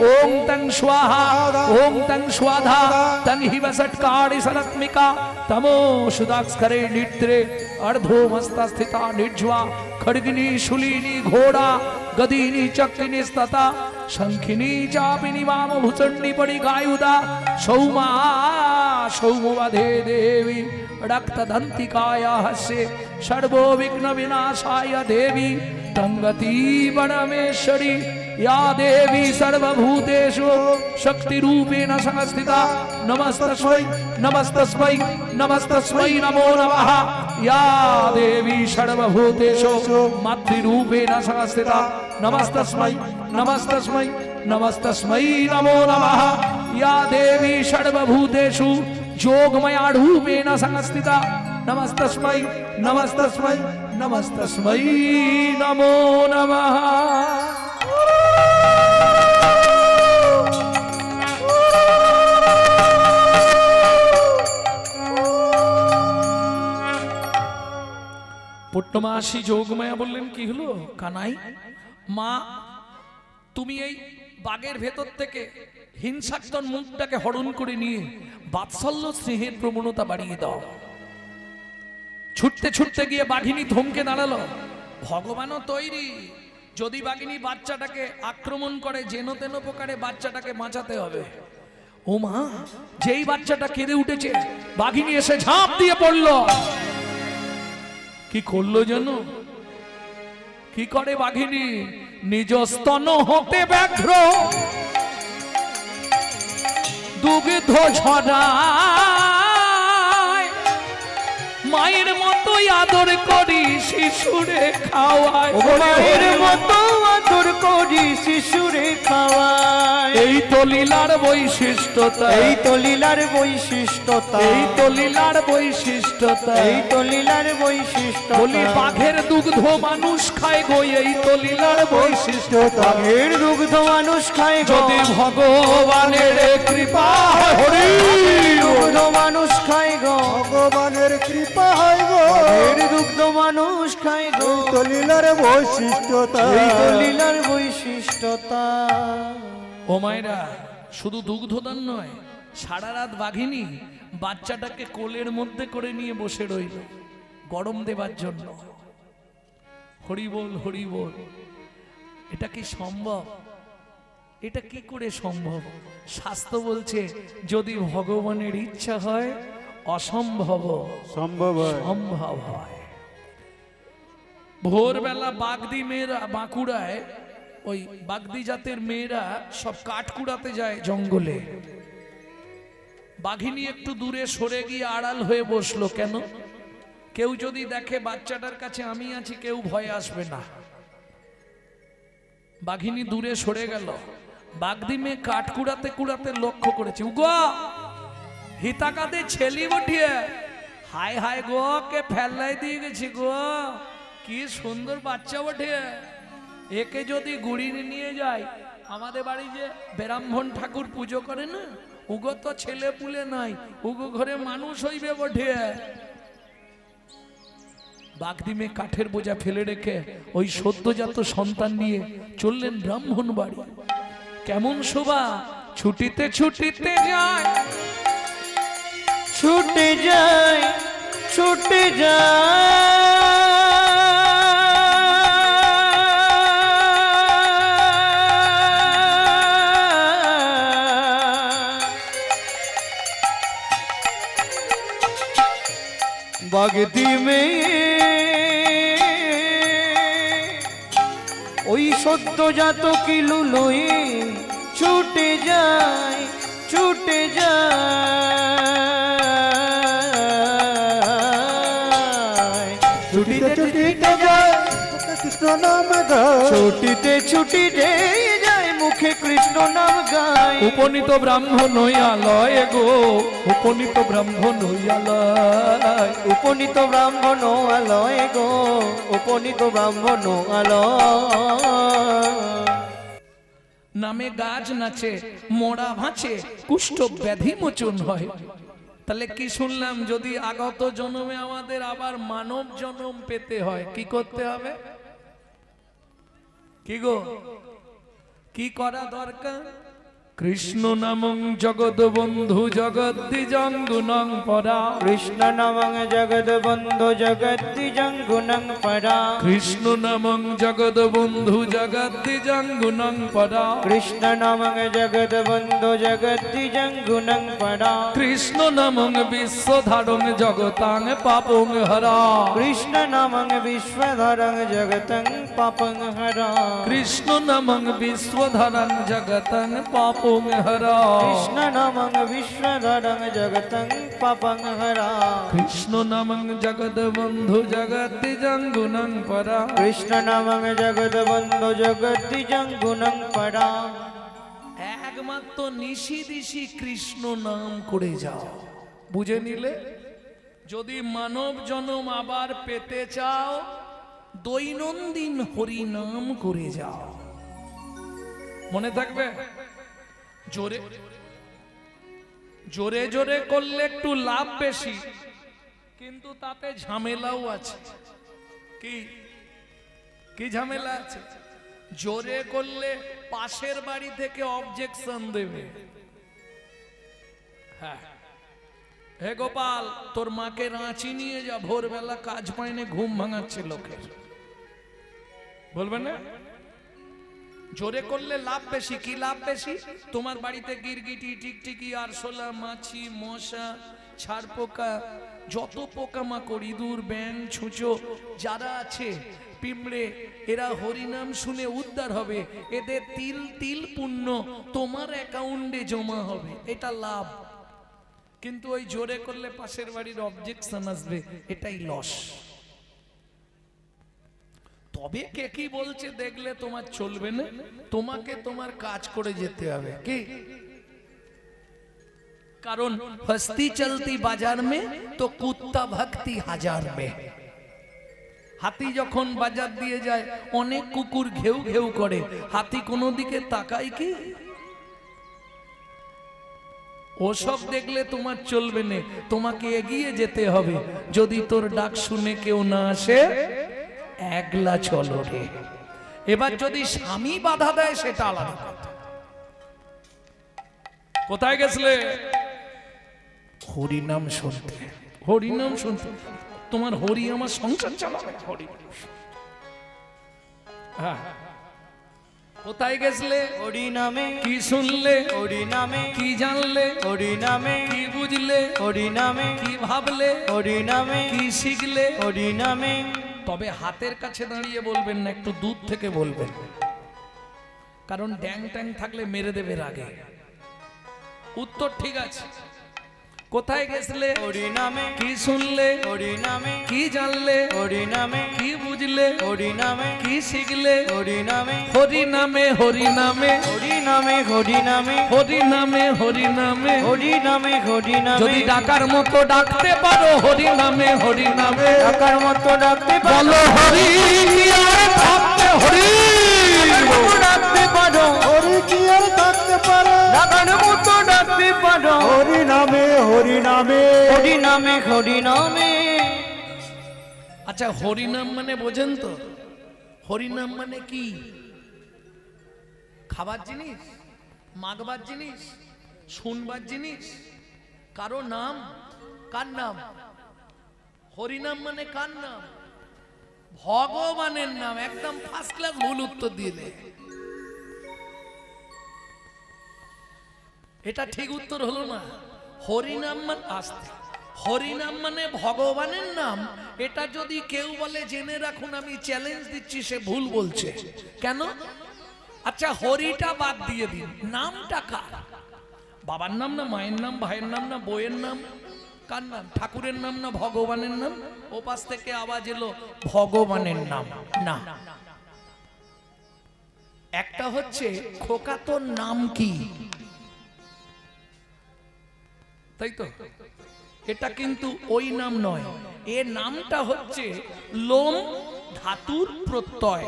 ओम तं स्वाहा तं हि वसत्कारि सनत्मिका तमो सुदास्करे नित्रे अर्धो मस्ता स्थिता निर्ज्वा खड्गिनी शूलिनी घोड़ा गदीनी चक्रिनी स्तता शंखिनी चापिनी वाम भुचंडी परिगायुधा सौमा सौमवधे देवी रक्तदंतिकाया हस्ये सर्वो विघ्न विनाशाय देवी तंगती परमेश्वरी या देवी सर्वभूतेषु शक्ति रूपेण संस्थिता नमस्तस्मै नमस्तस्मै नमस्तस्मै नमो नमः या देवी सर्वभूतेषु मातृरूपेण संस्थिता नमस्तस्मै नमस्तस्मै नमस्तस्मै नमो नमः या देवी सर्वभूतेषु जोगमया रूपेण संस्थिता नमस्तस्मै नमस्तस्मै नमस्तस्मै नमो नमः পুট্টমাসি যোগমায়া বললেন কি হলো কানাই মা তুমি এই বাগের ভেতর থেকে হিংসাত্মক মুখটাকে হরণ করে নিয়ে বাৎসল্য স্নেহের প্রবণতা বাড়িয়ে দাও ছুটতে ছুটতে গিয়ে বাঘিনী থমকে দাঁড়ালো ভগবানও তৈরি যদি বাঘিনী বাচ্চাটাকে আক্রমণ করে যেন তেন প্রকারে বাচ্চাটাকে বাঁচাতে হবে ও মা যেই বাচ্চাটা কেঁদে উঠেছে বাঘিনী এসে ঝাঁপ দিয়ে পড়লো কি করলো জানো কি করে বাঘিনী নিজ স্তন হতে ব্যাঘ্র দুগ্ধ ঝরায় মায়ের মতোই আদর করি শিশুরে খাওয়ায় মায়ের মতো আদর করি শিশুরে খাওয়ায় এই তো লীলার বৈশিষ্ট্যতা এই তো লীলার বৈশিষ্ট্যতা এই তো লীলার বৈশিষ্ট্যতা এই তো লীলার বৈশিষ্ট্য বলি বাঘের দুগ্ধ মানুষ খায় গো এই তো লীলার বৈশিষ্ট্যতা বাঘের দুগ্ধ মানুষ খায় যদি ভগবানের কৃপা হয় হরি দুগ্ধ মানুষ খায় গো ভগবানের কৃপা হয় গো এর দুগ্ধ মানুষ খায় গো এই তো লীলার বৈশিষ্ট্যতা এই তো লীলার বৈশিষ্ট্যতা ও মায়েরা শুধু দুগ্ধদান নয় সারা রাত বাঘিনী বাচ্চাটাকে কোলের মধ্যে করে নিয়ে বসে রইল গরম দেবার জন্য হরি বল হরি বল এটা কি সম্ভব এটা কি করে সম্ভব শাস্ত্র বলছে যদি ভগবানের ইচ্ছা হয় অসম্ভব সম্ভব হয় সম্ভব হয় ভোরবেলা বাগদি মেয়েরা বাঁকুড়ায় ওই বাগদি জাতের মেয়েরা সব কাঠ কুড়াতে যায় জঙ্গলে বাঘিনী একটু দূরে সরে গিয়ে আড়াল হয়ে বসলো কেন কেউ যদি দেখে বাচ্চাটার কাছে আমি আছি কেউ ভয়ে আসবে না বাঘিনী দূরে সরে গেল বাগদি মেয়ে কাঠ কুড়াতে কুড়াতে লক্ষ্য করেছে, উগো হিতাকাতে ছেলি বটিয়ে, হায় হায় গো কে ফেলাই দিয়ে গেছি গো, কি সুন্দর বাচ্চা বটে, একে যদি গুড়ি নিয়ে যায়, আমাদের বাড়ি যে ব্রাহ্মণ ঠাকুর পুজো করে না, উগো তো ছেলে পুলে নাই, উগো ঘরে মানুষ হইবে বটে। বাগদি মেয়ে কাঠের বোঝা ফেলে রেখে ওই সদ্যজাত সন্তান নিয়ে চললেন ব্রাহ্মণ বাড়ি। কেমন শোভা, ছুটিতে ছুটিতে যায়, ছুটে যায়, ছুটে যায় বাগদি মেয়ে ওই সদ্যজাত কিলু লয়ে ছুটে যায়, ছুটে যায়, ছুটিতে ছুটিতে যায় কৃষ্ণ নাম গায়, ছুটিতে ছুটিতে যায় মুখে কৃষ্ণ নাম গায়। উপনীত ব্রাহ্মণ হইয়ালয় গো, উপনীত ব্রাহ্মণ হইয়ালয়, উপনীত ব্রাহ্মণ আলয় গো, উপনীত ব্রাহ্মণ আলয়। নামে গাছ নাচে, মোড়া ভাঁচে, কুষ্ঠ ব্যাধি মোচন হয়। তাহলে কি শুনলাম, যদি আগত জন্মে আমাদের আবার মানব জন্ম পেতে হয়, কি করতে হবে? কি গো, কি করা দরকার? কৃষ্ণ নামং জগৎ বন্ধু জগদ্দিজং গুণং পরা, কৃষ্ণ নামং জগৎ বন্ধু জগদ্দিজং গুণং পরা, কৃষ্ণ নামং জগৎ বন্ধু জগদ্দিজং গুণং পরা, কৃষ্ণ নামং জগৎ বন্ধু জগদ্দিজং গুণং পরা, কৃষ্ণ নামং বিশ্বধারং জগতাং পাপং হরা, কৃষ্ণ নামং বিশ্বধরং জগতং পাপং হরা, কৃষ্ণ নামং বিশ্বধারং জগতাং পাপং হরা, কৃষ্ণ নামং বিশ্বধরং জগতং পাপং হরা, কৃষ্ণ নামং জগৎ বন্ধু জগদ্দিজং গুণং পরা। কৃষ্ণ নামং জগৎ বন্ধু জগদ্দিজং গুণং পরা। একমাত্র নিশি দিশি কৃষ্ণ নাম করে যাও, বুঝে নিলে? যদি মানব জন্ম আবার পেতে চাও, দৈনন্দিন হরি নাম করে যাও, মনে থাকবে? জোরে জোরে জোরে করলে একটু লাভ বেশি, কিন্তু তাতে ঝামেলাও আছে। কি কি ঝামেলা আছে? জোরে করলে পাশের বাড়ি থেকে অবজেকশন দেবে। হ্যাঁ, হে গোপাল, তোর মাকে রাঁচি নিয়ে যা, ভোরবেলা কাজ পায়নি, ঘুম ভাঙাচ্ছে লোকের, বলবে না? জোরে করলে লাভ বেশি। কি লাভ বেশি? তোমার বাড়িতে গিরগিটি, টিকটিকি, আরশোলা, মাছি, মশা, ছাড় পোকা, যত পোকামাকড়, ইঁদুর, ব্যাঙ, ছুঁচো যারা আছে, পিঁমড়ে, এরা হরিনাম শুনে উদ্ধার হবে। এদের তিল তিল পুণ্য তোমার অ্যাকাউন্টে জমা হবে, এটা লাভ। কিন্তু ওই জোরে করলে পাশের বাড়ির অবজেকশন আসবে, এটাই লস। তবে কে কি বলছে দেখলে তোমার চলবে না, তোমাকে তোমার কাজ করে যেতে হবে। কি? কারণ হস্তি চলতি বাজার মে তো কুত্তা ভক্তি হাজার মে। হাতি যখন বাজার দিয়ে যায়, অনেক কুকুর ঘেউ ঘেউ করে, হাতি কোনো দিকে তাকায় কি? ওসব দেখলে তোমার চলবে না, তোমাকে এগিয়ে যেতে হবে। যদি তোর ডাক শুনে কেউ না আসে, একলা চলো রে। এবার যদি স্বামী বাধা দেয়, সেটা আলাদা কথা। কোথায় গেছিলে? হরিনাম শুনতে, হরিনাম শুনতে। তোমার হরি আমার সংসার চালাবে। হরি, হ্যাঁ। কোথায় গেছিলে? হরি নামে। কি শুনলে? হরি নামে। কি জানলে? হরি নামে। কি বুঝলে? হরি নামে। কি ভাবলে? হরি নামে। কি শিখলে? হরি নামে। তবে হাতের কাছে দাঁড়িয়ে বলবেন না, একটু দূর থেকে বলবেন, কারণ ড্যাং ট্যাং থাকলে মেরে দেবে রাগে। উত্তর ঠিক আছে। কোথায় গেছিলে? হরি নামে। কি শুনলে? হরি নামে। কি জানলে? হরি নামে। কি বুঝলে? হরি নামে। কি শিখলে? হরি নামে। হরি নামে হরি নামে হরি নামে। হরি নামে। হরি নামে হরি নামে হরি নামে। হরি নামে। যদি ডাকার মতো ডাকতে পারো হরি নামে হরি নামে ডাকার মতো ডাকতে বলো পারো। হরি কি আর থাকতে হরি ডাকতে পারো। হরি কি আর থাকতে পারে? ডাকার মতো ডাকতে পারো। হরি নামে হরি নামে হরি নামে। হরি নামে। আচ্ছা হরিনাম মানে বোঝেন তো? হরিনাম মানে কি? খাবার জিনিস, মাগবার জিনিস, শুনবার জিনিস, কারো নাম? কার নাম? হরিনাম মানে কার নাম? ভগবানের নাম। একদম ফার্স্ট ক্লাস ভুল উত্তর দিলে। এটা ঠিক উত্তর হলো না। হরিনাম মানে আসতে, হরিনাম মানে ভগবানের নাম। এটা যদি কেউ বলে জেনে রাখুন, আমি চ্যালেঞ্জ দিচ্ছি সে ভুল বলছে। কেন? আচ্ছা হরিটা বাদ দিয়ে দিন, নামটা কার? বাবার নাম না মায়ের নাম, ভাইয়ের নাম না বইয়ের নাম? কার নাম? ঠাকুরের নাম না ভগবানের নাম? ও পাশ থেকে আওয়াজ এলো ভগবানের নাম না। একটা হচ্ছে খোকা তোর নাম কি, তাই তো? এটা কিন্তু ওই নাম নয়। এর নামটা হচ্ছে লোম ধাতুর প্রত্যয়।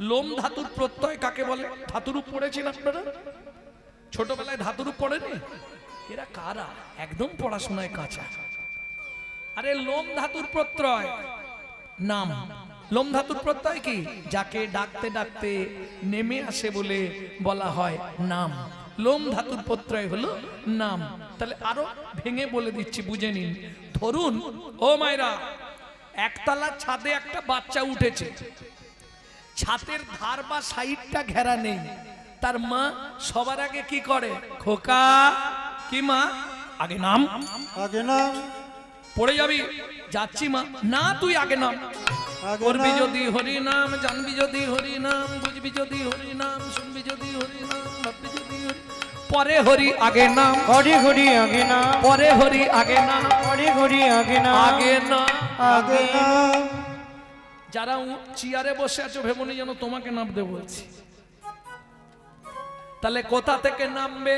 লোম ধাতুর প্রত্যয় কাকে বলে? ধাতুরূপ পড়েছেন আপনারা? ছোটবেলায় ধাতুরূপ পড়েনি? এরা কারা একদম পড়াশোনায় কাঁচা। আরে লোম ধাতুর প্রত্যয় নাম। লোম ধাতুর প্রত্যয় কি? যাকে ডাকতে ডাকতে নেমে আসে বলে বলা হয় নাম। লোম ধাতুর প্রত্যয় হলো নাম। তাহলে আরো ভেঙে বলে দিচ্ছি, বুঝে নিন। ধরুন ও মায়েরা, একতলার ছাদে একটা বাচ্চা উঠেছে, ছাদের ধার বা সাইডটা ঘেরা নেই। তার মা সবার আগে কি করে? খোকা, কি মা? আগে নাম। আগে নাম। পড়ে যাবি, যাচ্ছি মা। না তুই আগে নাম। আগে করবি নাম। যদি হরি নাম, জানবি যদি হরি নাম, বুঝবি যদি হরি নাম, শুনবি যদি হরি নাম, ভাববি যদি হরি। পরে হরি আগে নাম। হরি হরি আগে নাম। পরে হরি আগে নাম। হরি হরি আগে নাম। আগে না। আগে নাম। যারা চেয়ারে বসে আছো ভেবনি যেন তোমাকে নামতে বলছি। তাহলে কোথা থেকে নামবে?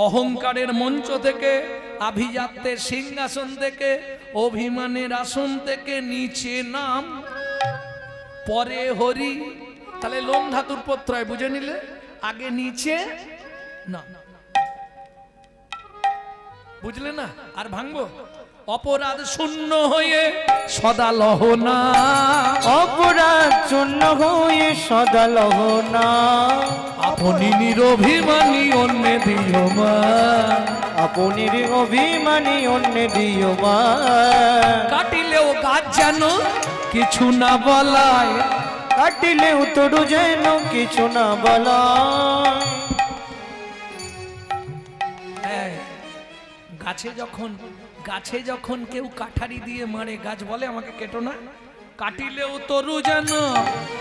অহংকারের মঞ্চ থেকে, আভিজাত্যের সিংহাসন থেকে, অভিমানের আসন থেকে নিচে নাম, পরে হরি। তাহলে লোম ধাতুর প্রত্যয় বুঝে নিলে, আগে নিচে না। বুঝলে না? আর ভাঙবো? অপরাধ শূন্য হয়ে সদা লহনা, অপরাধ শূন্য হয়ে সদা লহনা, আপনি নিরভিমানী অন্য দিও মা, আপনি অভিমানী অন্য দিও মা, কাটিলেও গাছ যেন কিছু না বলায়, কাটিলেও তরু যেন কিছু না বলা। গাছে যখন কেউ কাঠারি দিয়ে মারে, গাছ বলে আমাকে কেটো না। কাটিলেও তরু যেন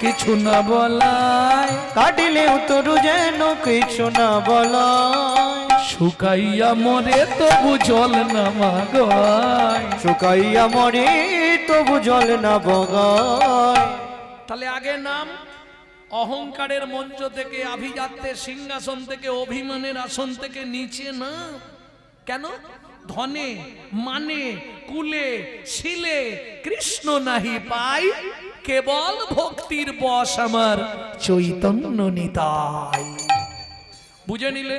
কিছু না বলায়, কাটিলেও তরু যেন কিছু না বলা, শুকাইয়া মরে তবু জল না মাগায়, শুকাইয়া মরে তবু জল না বগায়। তাহলে আগে নাম। অহংকারের মঞ্চ থেকে, আভিজাত্যের সিংহাসন থেকে, অভিমানের আসন থেকে নিচে না। কেন? ধনে মানে কুলে শিলে কৃষ্ণ নাহি পাই, কেবল ভক্তির বশ আমার চৈতন্য নিতাই। বুঝে নিলে?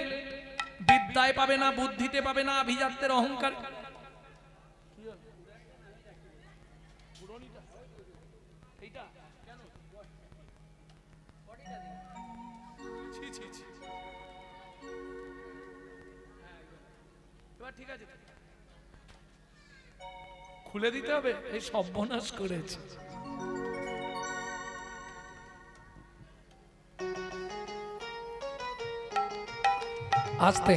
বিদ্যায় পাবে না, বুদ্ধিতে পাবে না, আভিজাত্যের অহংকার। ঠিক আছে, খুলে দিতে হবে। এই সর্বনাশ করেছে। আস্তে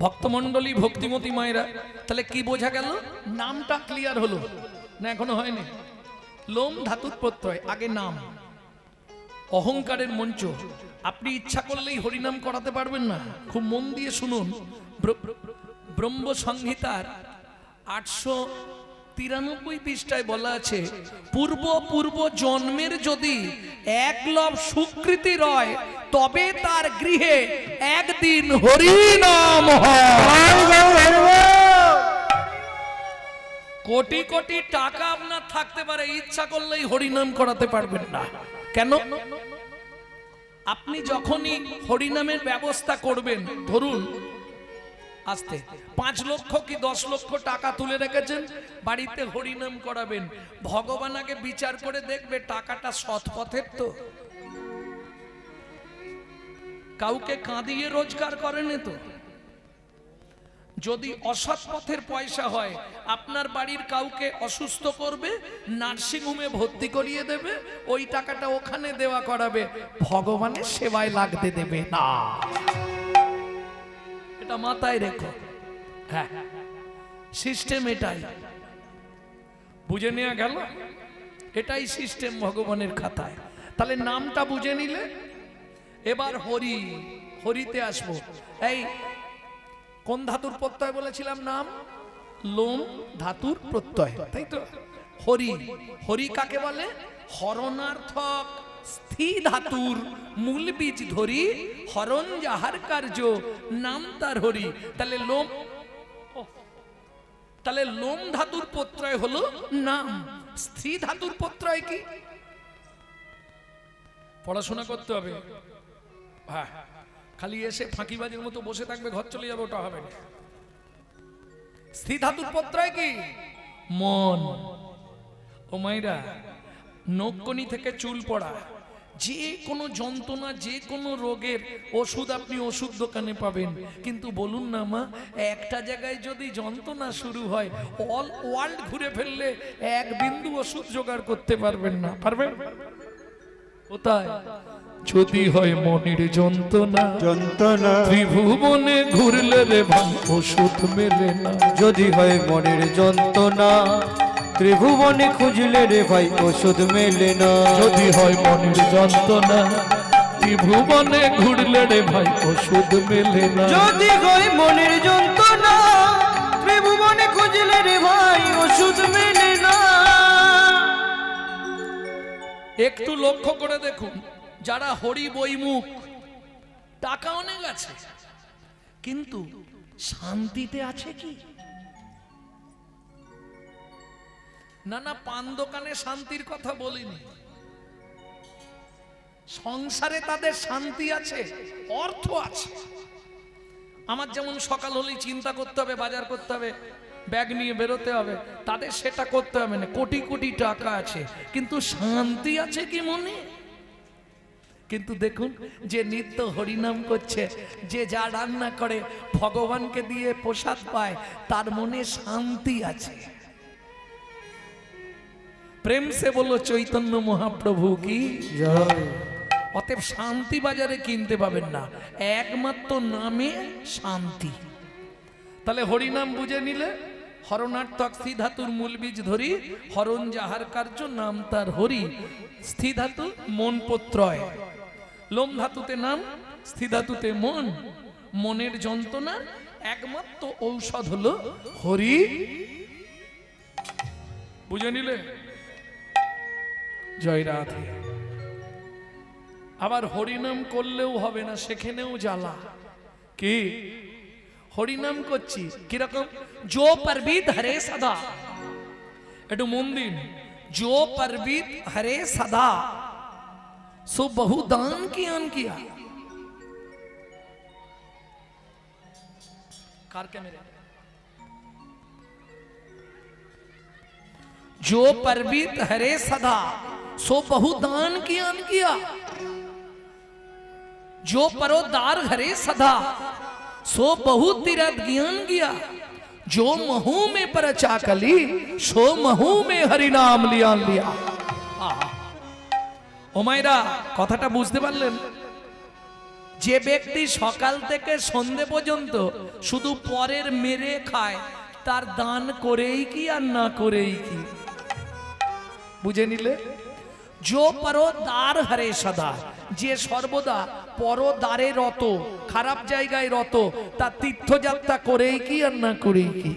ভক্তমন্ডলী, ভক্তিমতী মায়েরা, তাহলে কি বোঝা গেল? নামটা ক্লিয়ার হলো না? এখনো হয়নি। লোম ধাতুর প্রত্যয়, আগে নাম। অহংকারের মঞ্চ। আপনি ইচ্ছা করলেই হরিনাম করাতে পারবেন না। খুব মন দিয়ে শুনুন। ব্রহ্ম সংহিতার 893 পৃষ্ঠায় বলা আছে, পূর্ব পূর্ব জন্মের যদি এক লব সুকৃতি রয়, তবে তার গৃহে একদিন হরিনাম হয়। কোটি কোটি টাকা আপনার থাকতে পারে, ইচ্ছা করলেই হরিনাম করাতে পারবেন না। কেন? আপনি যখনই হরিনামের ব্যবস্থা করবেন, ধরুন আস্তে 5 লক্ষ কি 10 লক্ষ টাকা তুলে রেখেছেন, বাড়িতে হরিনাম করাবেন, ভগবান আগে বিচার করে দেখবে টাকাটা সৎ পথের তো, কাউকে কাঁদিয়ে রোজগার করেনি তো। যদি অসৎ পথের পয়সা হয়, আপনার বাড়ির কাউকে অসুস্থ করবে, নার্সিং হোমে ভর্তি করিয়ে দেবে, ওই টাকাটা ওখানে দেওয়া করাবে, ভগবানের সেবায় লাগতে দেবে না। এটা মাথায় রেখো। হ্যাঁ, সিস্টেম এটাই, বুঝে নেওয়া গেল? এটাই সিস্টেম ভগবানের খাতায়। তাহলে নামটা বুঝে নিলে, এবার হরি, হরিতে আসবো। এই কোন ধাতুর প্রত্যয় বলেছিলাম? নাম লোম ধাতুর প্রত্যয়, তাই তো? হরি, হরি কাকে বলে? হরণার্থক স্থি ধাতুর মূল বীজ ধরি, হরণ যাহার কার্য নাম তার হরি। তাহলে লোম, তাহলে লোম ধাতুর প্রত্যয় হলো নাম, স্থি ধাতুর প্রত্যয় কি? পড়াশোনা করতে হবে। হ্যাঁ, খালি এসে ফাঁকিবাজের মতো বসে থাকবে, ঘর চলে যাবে, ওটা হবে না। স্থি ধাতুর প্রত্যয় কি? মন। ও মাইরা, নখকনি থেকে চুল পড়া, যে কোনো যন্ত্রণা, যে কোনো রোগের ওষুধ আপনি ওষুধ দোকানে পাবেন, কিন্তু বলুন না মা, একটা জায়গায় যদি যন্ত্রণা শুরু হয়, অল ওয়ার্ল্ড ঘুরে ফেললে এক বিন্দু ওষুধ জোগাড় করতে পারবেন না। পারবেন? কোথায়? যদি হয় মনের যন্ত্রণা, যন্ত্রণা ত্রিভুবনে ঘুরলে রে ভাই ওষুধ মেলে না। যদি হয় মনের যন্ত্রণা, ত্রিভুবনে খুঁজলে রে ভাই ওষুধ মেলে না। যদি হয় মনের যন্ত্রণা, ত্রিভুবনে ঘুরলে রে ভাই ওষুধ মেলে না। যদি হয় মনের যন্ত্রণা, ত্রিভুবনে খুঁজলে রে ভাই ওষুধ মেলে না। একটু লক্ষ্য করে দেখুন, যারা হরি বইমুখ, টাকা অনেক আছে, কিন্তু শান্তিতে আছে কি? না না, পান দোকানে শান্তির কথা বলিনি, সংসারে তাদের শান্তি আছে, অর্থ আছে। আমার যেমন সকাল হলেই চিন্তা করতে হবে, বাজার করতে হবে, ব্যাগ নিয়ে বেরোতে হবে, তাদের সেটা করতে হবে না, কোটি কোটি টাকা আছে, কিন্তু শান্তি আছে কি মনে? কিন্তু দেখুন, যে নিত্য হরিনাম করছে, যে যা রান্না করে ভগবানকে দিয়ে প্রসাদ পায়, তার মনে শান্তি আছে। প্রেম সে বলো চৈতন্য মহাপ্রভু কি জয়। অতএব শান্তি বাজারে কিনতে পাবেন না, একমাত্র নামে শান্তি। তাহলে হরিনাম বুঝে নিলে, হরণার্থক স্থি ধাতুর মূল বীজ ধরি, হরণ যাহার কার্য নাম তার হরি। স্থি ধাতু মন প্রত্যয়, লোম ধাতুতে নাম, স্থি ধাতুতে মন। মনের যন্ত্রণার একমাত্র ঔষধ হলো হরি। বুঝে নিলে? জয় রাধে। আবার হরিনাম করলেও হবে না, সেখানেও জ্বালা। কি হরিনাম করছি কিরকম? জো পরবিত হরে সদা, একটু মন দিন। জো পরবিত হরে সদা, সো বহু দান কিয়ান কিয়া। कार के मेरे जो परवित हरे सदा, सो बहु दान कियान किया। जो परोदार हरे सदा, सो बहु तीरथ ज्ञान किया। जो महू में पर चाकली, सो महू में हरि नाम लिया लिया। ও মায়েরা, কথাটা বুঝতে পারলেন? যে ব্যক্তি সকাল থেকে সন্ধে পর্যন্ত শুধু পরের মেরে খায়, তার দান করেই কি আর না করেই কি? বুঝে নিলে? जो परोदार हरे सदा, যে সর্বদা পরদ্বারে রত, খারাপ জায়গায় রত, তা তীর্থযাত্রা করেই কি আর না করেই কি।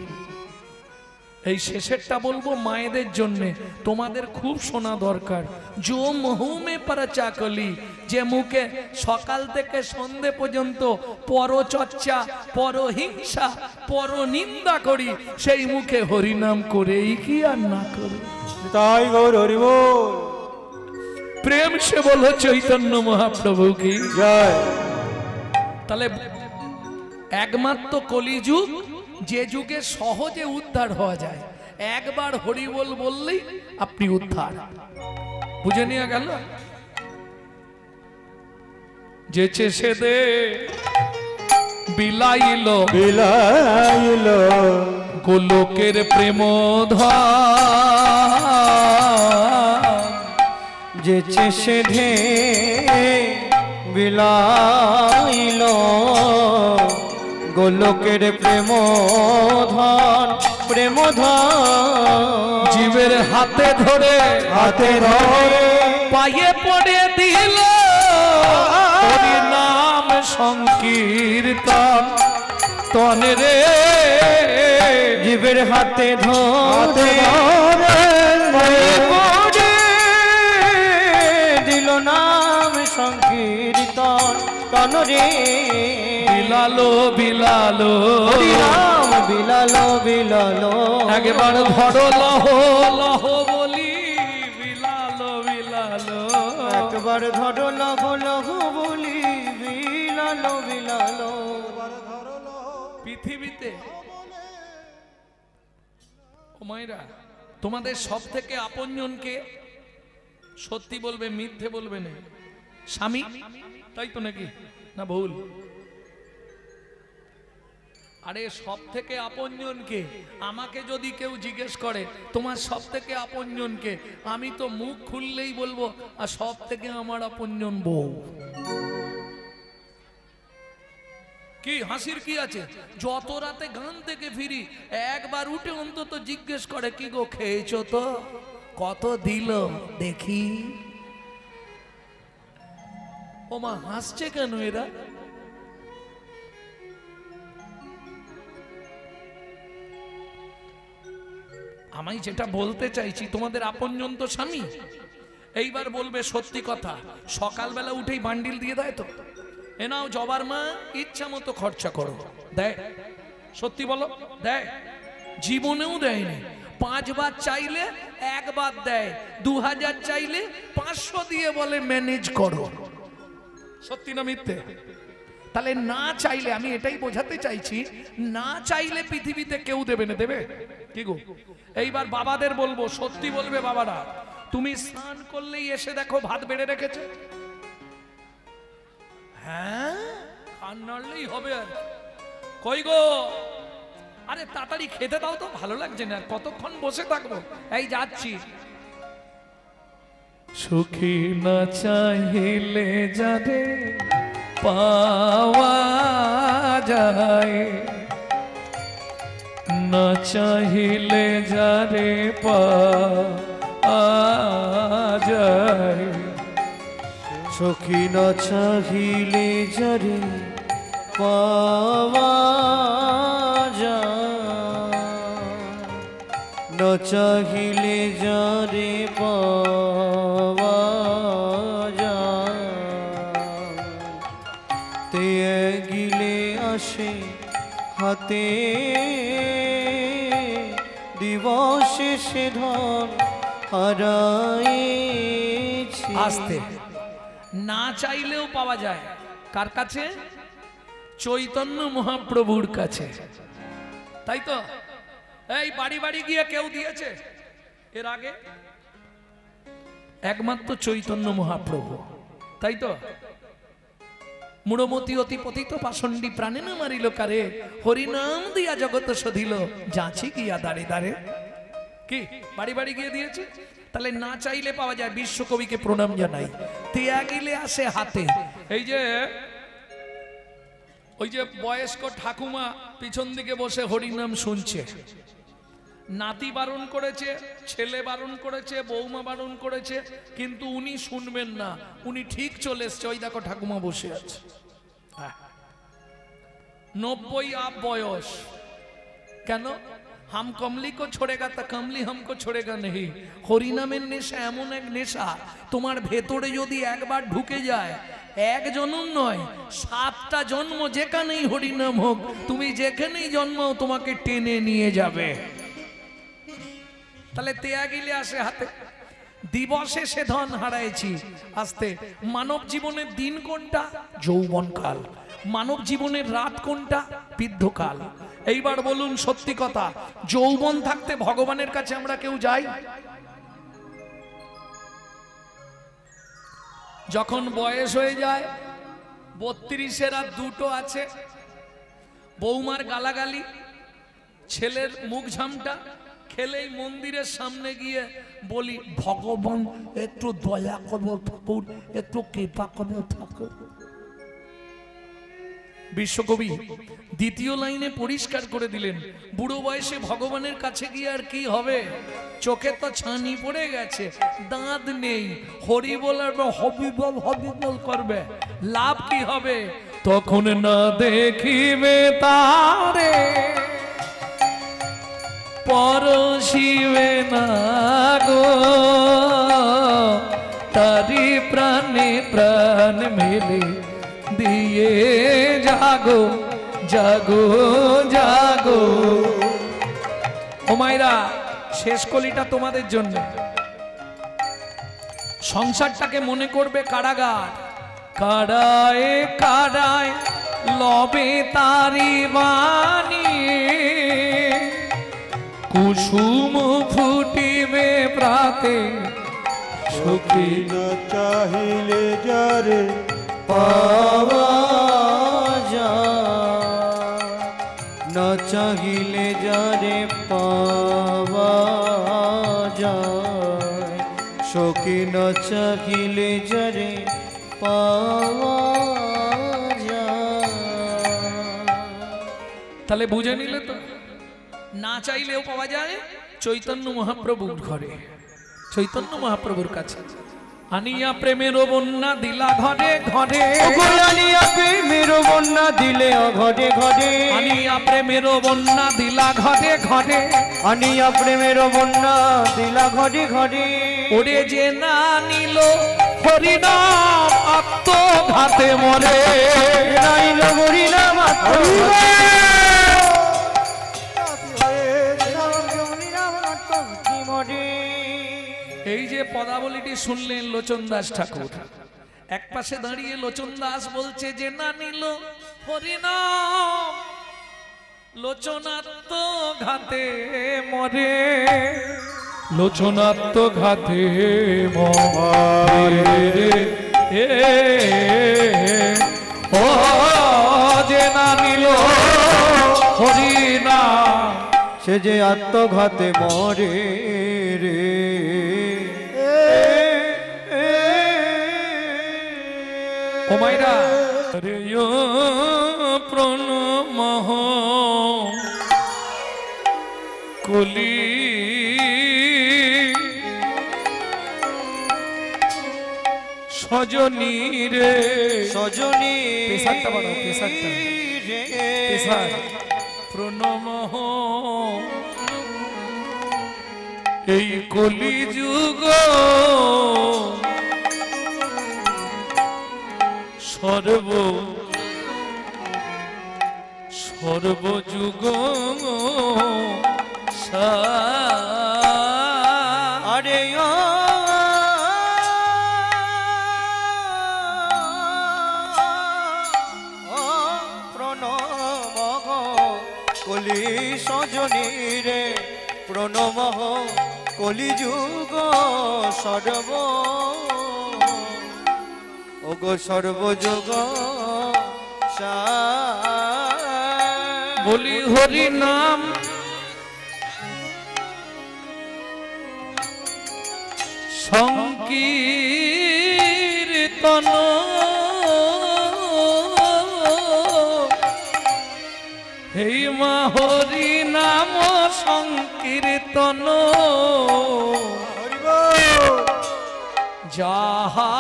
এই শেষেরটা বলবো মায়েদের জন্য, তোমাদের খুব শোনা দরকার। জো মহুমে পরচাকলি, যে মুখে সকাল থেকে সন্ধে পর্যন্ত পরচর্চা, পরহিংসা, পরনিন্দা করি, সেই মুখে হরিনাম করেই কি আর না করি। তাই গৌর হরি বল। প্রেম সে বলো চৈতন্য মহাপ্রভু কি জয়। তাহলে একমাত্র কলিযুগ, যে যুগে সহজে উদ্ধার হওয়া যায়, একবার হরি বল বললেই আপনি উদ্ধার। বুঝে নিয়ে গেল। যেচে সে দে বিলাইল বিলাইল গোলকের প্রেম যেচে সে ধে বিলাইল গোলকের প্রেম ধন, প্রেম ধন। জীবের হাতে ধরে হাতে ধরে পায়ে পড়ে দিল হরি নাম সংকীর্তন তনে রে। জীবের হাতে হাতে ধরে ধরে পড়ে দিল নাম সংকীর্তন তন রে। বিলালো বিলালো হরি নাম বিলালো বিলালো। একবার ধরো লহ লহ বলি বিলালো বিলালো। একবার ধরো লঘ লঘ বলি বিলালো বিলালো। পৃথিবীতে ও মায়েরা, তোমাদের সব থেকে আপনজনকে সত্যি বলবে, মিথ্যে বলবে না, স্বামী, তাই তো নাকি না ভুল? আরে সব থেকে আপনজনকে, আমাকে যদি কেউ জিজ্ঞেস করে তোমার সব থেকে আপনজনকে, আমি তো মুখ খুললেই বলবো আর সব থেকে আমার আপনজন বউ। কি হাসির কি আছে? যত রাতে গান থেকে ফিরি একবার উঠে অন্তত জিজ্ঞেস করে কি গো খেয়েছো তো, কত দিল দেখি। ও মা হাসছে কেন এরা? আমি যেটা বলতে চাইছি, তোমাদের আপনজন তো স্বামী। এইবার বলবে সত্যি কথা, সকালবেলা উঠেই বান্ডিল দিয়ে দেয় তো, এ নাও জবার মা ইচ্ছা মতো খরচা করো, দেয়? সত্যি বলো, দেয়? জীবনেও দেয়নি। 5 বার চাইলে 1 বার দেয়, 2000 চাইলে 500 দিয়ে বলে ম্যানেজ করো। সত্যি না মিথ্যে? তাহলে না চাইলে, আমি এটাই বোঝাতে চাইছি, না চাইলে পৃথিবীতে কেউ দেবে না, দেবে কি গো? এইবার বাবাদের বলবো, সত্যি বলবে বাবারা, তুমি স্নান করলেই এসে দেখো ভাত বেড়ে রেখেছে? হ্যাঁ, আর নাড়লেই হবে। আর কই গো, আরে তাড়াতাড়ি খেতে দাও তো, ভালো লাগছে না, কতক্ষণ বসে থাকবো, এই যাচ্ছি। সুখী না চাইলে যারে পাওয়া যায়, না চাইলে যারে পাওয়া যায়। সখী না চাহিলে যারে পাওয়া যায়, না চাহিলে যারে পাওয়া যায়। তে গিলে আসে হাতে দিবসে সে ধন হারাইছি। আসতে না চাইলেও পাওয়া যায় কার কাছে? চৈতন্য মহাপ্রভুর কাছে, তাই তো? এই বাড়ি বাড়ি গিয়ে কেউ দিয়েছে এর আগে? একমাত্র চৈতন্য মহাপ্রভু, তাই তো? মূঢ়মতি অতি পতিত পাষণ্ডী প্রাণে না মারিল কারে, হরিনাম দিয়া জগত শোধিল যাচি গিয়া দাঁড়ে দাঁড়ে। কি বাড়ি বাড়ি গিয়ে দিয়েছে? তাহলে না চাইলে পাওয়া যায়। বিশ্বকবিকে প্রণাম জানাই। তিয়া গিলে আসে হাতে। এই যে ওই যে বয়স্ক ঠাকুমা পিছন দিকে বসে হরিনাম শুনছে, নাতি বারণ করেছে, ছেলে বারণ করেছে, বৌমা বারণ করেছে, কিন্তু উনি শুনবেন না। উনি ঠিক চলে এসছে। ওই দেখো ঠাকুমা বসে আছে, 90 আপ বয়স। কেন? হাম কমলি কো ছোড়েগা তা কমলি হামকো ছোড়েগা নেই। হরিনামের নেশা এমন এক নেশা, তোমার ভেতরে যদি একবার ঢুকে যায়, এক জন্ম নয় 7টা জন্ম যেখানেই হরিনাম হোক, তুমি যেখানেই জন্মাও তোমাকে টেনে নিয়ে যাবে। তাহলে তেয়া গিলে আসে হাতে। দিবসে সে ধন হারাইছি আস্তে। মানব জীবনের দিন কোনটা? যৌবনকাল। মানব জীবনের রাত কোনটা? বৃদ্ধকাল। এইবার বলুন সত্যি কথা, যৌবন থাকতে ভগবানের কাছে আমরা কেউ যাই? যখন বয়স হয়ে যায়, 32-এর আর 2টো আছে, বৌমার গালাগালি, ছেলের মুখ ঝামটা খেলেই মন্দিরের সামনে গিয়ে বলি, ভগবান একটু দয়া করো ঠাকুর, একটু কৃপা করো ঠাকুর। বিশ্বকবি 2য় লাইনে পরিষ্কার করে দিলেন, বুড়ো বয়সে ভগবানের কাছে গিয়ে আর কি হবে? চোখে তো ছানি পড়ে গেছে, দাঁত নেই, হরি বলার হবিবল হবিবল করবে, লাভ কি হবে? তখন না দেখিবে তারে, পরশিবে না গো, তারি প্রাণে প্রাণ মেলে দিয়ে জাগো জাগো জাগো। ও মায়েরা, শেষ কলিটা তোমাদের জন্য। সংসারটাকে মনে করবে কারাগার। কারায় কারায় লবে তারি বাণী, কুসুম ফুটিবে প্রাতে, সুখী না চাহিলে যারে পাওয়া যায়, না চাহিলে যারে পাওয়া যায়, সুখী না চাহিলে যারে পাওয়া যায়। তাহলে বুঝে নিলে তো, না চাইলেও পাওয়া যায় চৈতন্য মহাপ্রভুর ঘরে, চৈতন্য মহাপ্রভুর কাছে। আনিয়া প্রেমের বন্যা দিলা ঘরে ঘরে, আনিয়া প্রেমের বন্যা দিলে ঘরে ঘরে, আনিয়া প্রেমের বন্যা দিলা ঘরে ঘরে, আনিয়া প্রেমের বন্যা দিলা ঘরে ঘরে। ওরে যে না নিল হরিনাম আত্মঘাতে মরে, নাইল হরিনাম এই যে পদাবলীটি শুনলেন লোচন দাস ঠাকুর, এক পাশে দাঁড়িয়ে লোচন দাস বলছে যে না নিল হরিনাম লোচনাত্ম ঘাতে মরে, লোচনাত্ম ঘাতে মরে, ও যে না নিল হরিনাম সে যে আত্মঘাতে মরে রে। ও মাইরা রে প্রণমঃ কলি সজনী রে, সজনী পেশারটা বড়, পেশারটা পেশার। প্রণমঃ এই কলি যুগ সর্বযুগ আরে প্রণমঃ কলি সজনী রে, প্রণমঃ কলিযুগ সর্ব ওগো সর্বযুগ বলি হরি নাম সংকীর্তন হে মা হরি নাম সংকীর্তন কীর্তন যাহা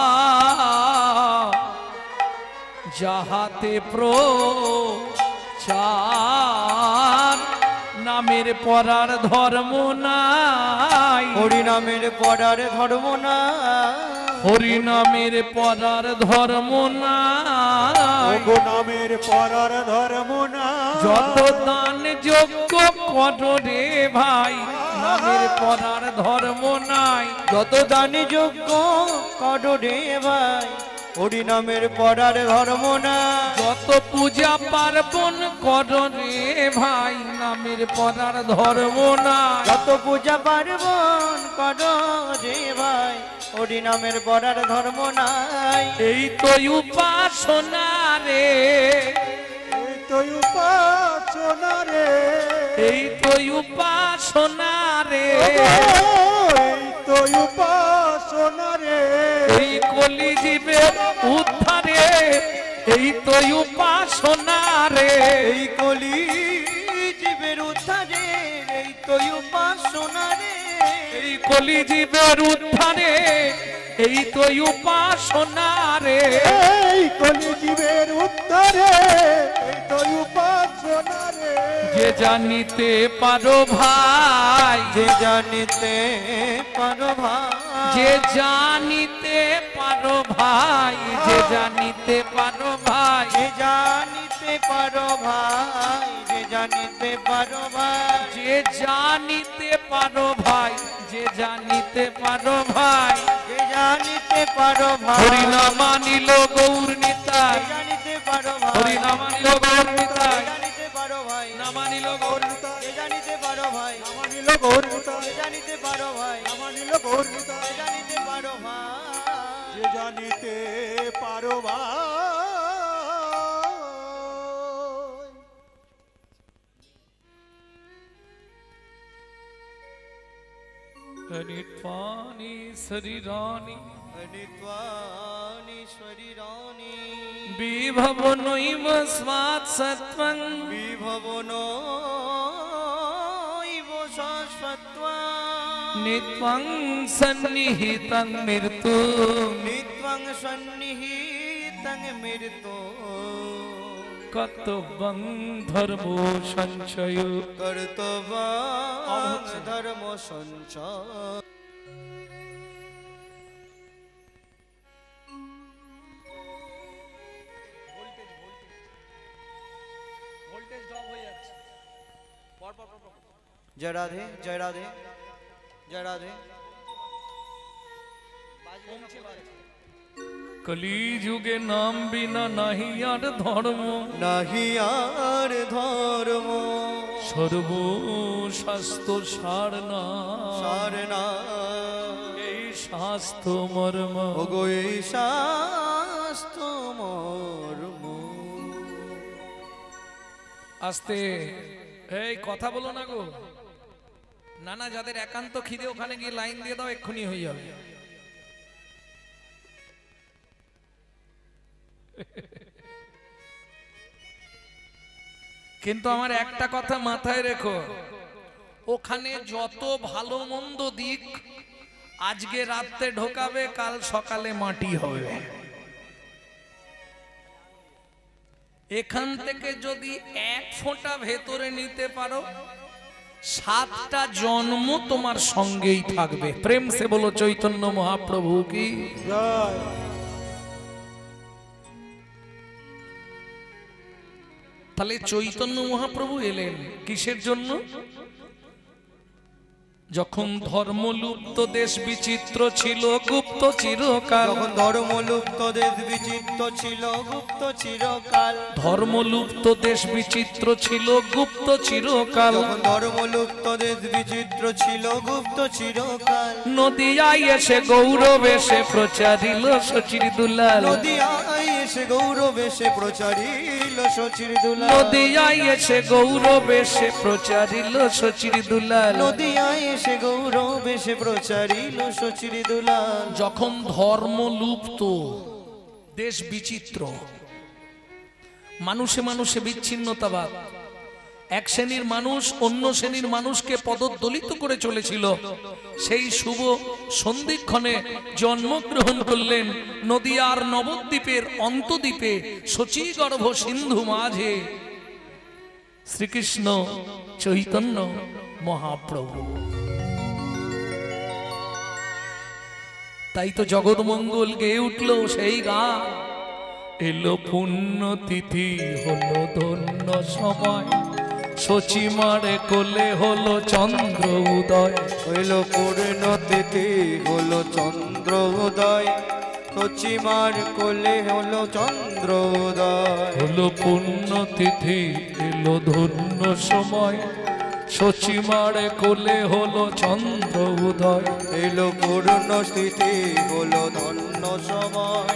যাহাতে প্রচার নামের পরার ধর্ম নাই হরি নামের পড়ার ধর্ম না হরি নামের পরার ধর্ম নাই ওগো নামের পরার ধর্ম না যত দান যোগ্য করো রে ভাই নামের পরার ধর্ম নাই যত দানি যোগ্য করো রে ভাই হরি নামের পড়ার ধর্ম না যত পূজা পার্বণ করো রে ভাই নামের পরার ধর্ম নাই যত পূজা পার্বণ করো রে ভাই হরি নামের পড়ার ধর্ম নাই এই তো উপাসনা রে এই তো উপাসনা রে এই তো উপাসনা রে এই তো উপাসনা রে এই কলি জীবের উদ্ধারে এই তো উপাসনা রে এই কলি জীবের উদ্ধারে এই তো উপাসনা রে এই কলি জীবের উদ্ধারে এই তো উপাসনা রে এই কলি জীবের উত্তরে এই তো উপাসনা রে যে জানিতে পারো ভাই যে জানিতে পারো ভাই যে জানিতে পারো ভাই যে জানিতে পারো ভাই যে জানিতে পারো ভাই যে জানিতে পারো ভাই যে জানিতে পারো ভাই যে জানিতে পারো ভাই যে জানিতে পারো ভাই হরি নাম মানিল গৌর নিতাই জানিতে পারো ভাই হরি নাম মানিল গৌর নিতাই জানিতে পারো ভাই নাম মানিল গৌর যে জানিতে পারো ভাই আমানিল গৌরতা যে জানিতে পারো ভাই আমানিল গৌরতা যে জানিতে পারো ভাই যে জানিতে পারো ভাই নিত্বানি শরীরানি নিত্বানি শরীরানি বিভবনৈব স্মাৎ সত্ত্বং বিভবন শাশ্বত্বা নিত্বং সন্নিহিতং মৃত্যু নিত্বং সন্নিহিতং মৃত্যু কর্তব্যং ধর্ম সঞ্চয় কর্তব্যং ধর্ম সঞ্চয় जय राधे जय राधे जय राधे কলি যুগে নাম বিনা নাহি আর ধর্ম নাহি আর ধর্ম সর্ব শাস্ত্র সার না সারনা এই শাস্ত্র মর্ম ওগো এই শাস্ত্র মর্ম আস্তে এই কথা বলো না গো না না যাদের একান্ত খিদে ওখানে গিয়ে লাইন দিয়ে দাও এক্ষুনি হয়ে যাবে কিন্তু আমার একটা কথা মাথায় রেখো ওখানে যত ভালো মন্দ দিক আজকে রাতে ঢোকাবে কাল সকালে মাটি হবে এখান থেকে যদি এক ফোঁটা ভেতরে নিতে পারো 7টা জন্ম তোমার সঙ্গেই থাকবে প্রেম সে বলো চৈতন্য মহাপ্রভু কি জয় তাহলে চৈতন্য মহাপ্রভু এলেন কিসের জন্য যখন ধর্মলুপ্ত দেশ বিচিত্র ছিল গুপ্ত চিরকাল যখন ধর্মলুপ্ত দেশ বিচিত্র ছিল গুপ্ত চিরকাল ধর্মলুপ্ত দেশ বিচিত্র ছিল গুপ্ত চিরকাল যখন ধর্মলুপ্ত দেশ বিচিত্র ছিল গুপ্ত চিরকাল নদিয়ায় এসে গৌরব এসে প্রচারিল সচির দুলাল নদিয়ায় এসে গৌরব এসে প্রচারিল সচির দুলাল নদিয়ায় এসে গৌরব এসে প্রচারিল সচির দুলাল নদিয়ায় এসে গৌরব এসে প্রচারিল সচির দুলাল যখন ধর্ম লুপ্ত দেশ বিচিত্র মানুষে মানুষে বিচ্ছিন্নতাবাদ এক শ্রেণীর মানুষ অন্য শ্রেণীর মানুষকে পদদলিত করে চলেছিল। সেই শুভ সন্ধিক্ষণে জন্মগ্রহণ করলেন নদিয়ার নবদ্বীপের অন্তদ্বীপে শচীগর্ভ সিন্ধু মাঝে শ্রীকৃষ্ণ চৈতন্য মহাপ্রভু। তাই তো জগৎমঙ্গল গেয়ে উঠল সেই গান, এলো পুণ্যতিথি হলো ধন্য সময়, শচীমারে কোলে হলো চন্দ্র উদয়। হইল পূর্ণতিথি হলো চন্দ্র উদয়, শচীমার কোলে হলো চন্দ্র উদয়। হলো পুণ্যতিথি এলো ধন্য সময়, শচীমারে কোলে হলো চন্দ্র উদয়। এলো পূর্ণতিথি হলো ধন্য সময়,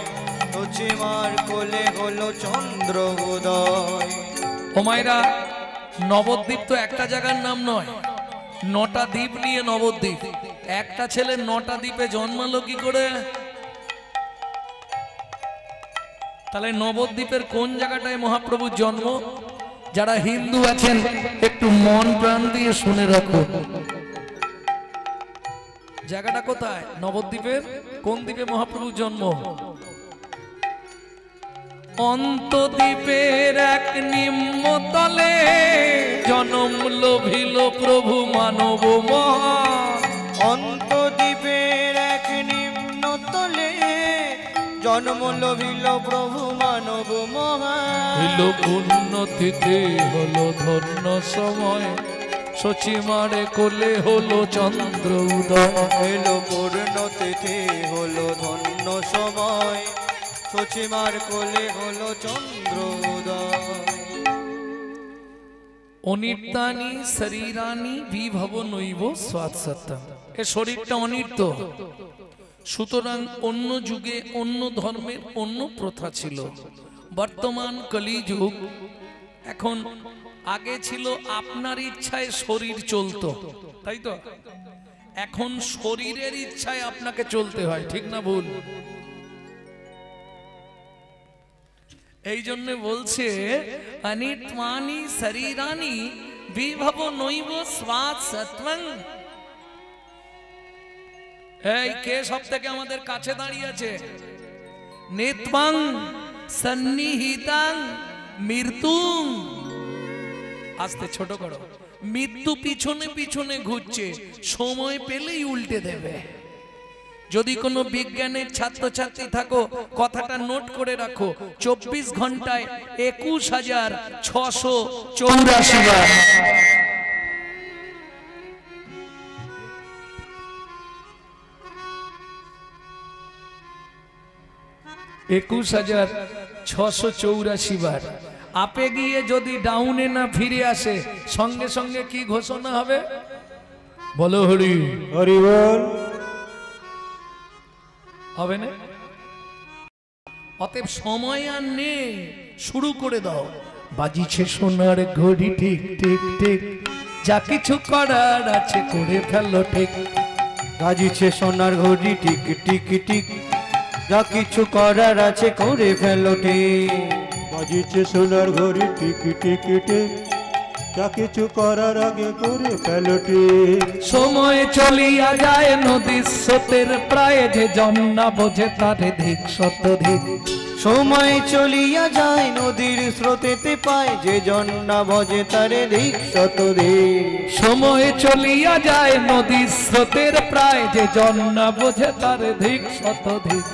শচীমার কোলে হলো চন্দ্র উদয়। ও মায়েরা, নবদ্বীপ তো একটা জায়গার নাম নয়, 9টা দ্বীপ নিয়ে নবদ্বীপ। একটা ছেলে 9টা দ্বীপে জন্মালো কি করে? তাহলে নবদ্বীপের কোন জায়গাটায় মহাপ্রভুর জন্ম? যারা হিন্দু আছেন একটু মন প্রাণ দিয়ে শুনে রাখো, জায়গাটা কোথায়? নবদ্বীপের কোন দ্বীপে মহাপ্রভুর জন্ম? অন্তদ্বীপের এক নিম্নতলে জনম লোভিল প্রভু মানব মহান। অন্তদ্বীপের এক নিম্নতলে জন্ম লভিল প্রভু মানব মহান। হইল পুণ্যতিথি হলো ধন্য সময়, শচীমারে কোলে হলো চন্দ্র উদয়। এলো পূর্ণতিথি হলো ধন্য সময়, শচীমার কোলে হলো চন্দ্র উদয়। অনিত্যানি শরীরানি বিভব নৈব স্বাদ সত্যম। এ শরীরটা অনিত্য, সুতরাং অন্য যুগে অন্য ধর্মের অন্য প্রথা ছিল। বর্তমান কলিযুগ, এখন আগে ছিল আপনার ইচ্ছায় শরীর চলতো, তাই তো? এখন শরীরের ইচ্ছায় আপনাকে চলতে হয়, ঠিক না ভুল? এই জন্য বলছে অনিত্মানি শরীরানি বিভব নৈব স্বাদ সত্বং। এই কে সব থেকে আমাদের কাছে দাঁড়িয়ে আছে? নিত্বং সন্নিহিতাং মৃত্যুং। আস্তে ছোট করো। মৃত্যু পিছনে পিছনে ঘুরছে, সময় পেলেই উল্টে দেবে। যদি কোনো বিজ্ঞানের ছাত্রছাত্রী থাকো, কথাটা নোট করে রাখো, 24 ঘন্টায় 21,684 বার। 21,684 বার। আপে গিয়ে যদি ডাউনে না ফিরে আসে, সঙ্গে সঙ্গে কি ঘোষণা হবে? বলো হরি হরি বল। হবে না? অতএব সময় আর নেই, শুরু করে দাও। বাজিছে সোনার ঘড়ি ঠিক ঠিক ঠিক, যা কিছু করার আছে করে ফেলো ঠিক। বাজিছে সোনার ঘড়ি টিক টিক টিক, যা কিছু করার আছে করে ফেলো ঠিক। বাজিছে সোনার ঘড়ি টিক টিক টিক, যা কিছু করার আগে করে ফেলো ঠিক। সময় চলিয়া যায় নদীর স্রোতের প্রায়, যে জন না বোঝে তারে ধিক শতধিক। সময় চলিয়া যায় নদীর স্রোতেতে পায়, যে জন না ভজে তারে ধিক শতধিক। সময় চলিয়া যায় নদীর স্রোতের প্রায়, যে জন না বোঝে তারে ধিক শতধিক।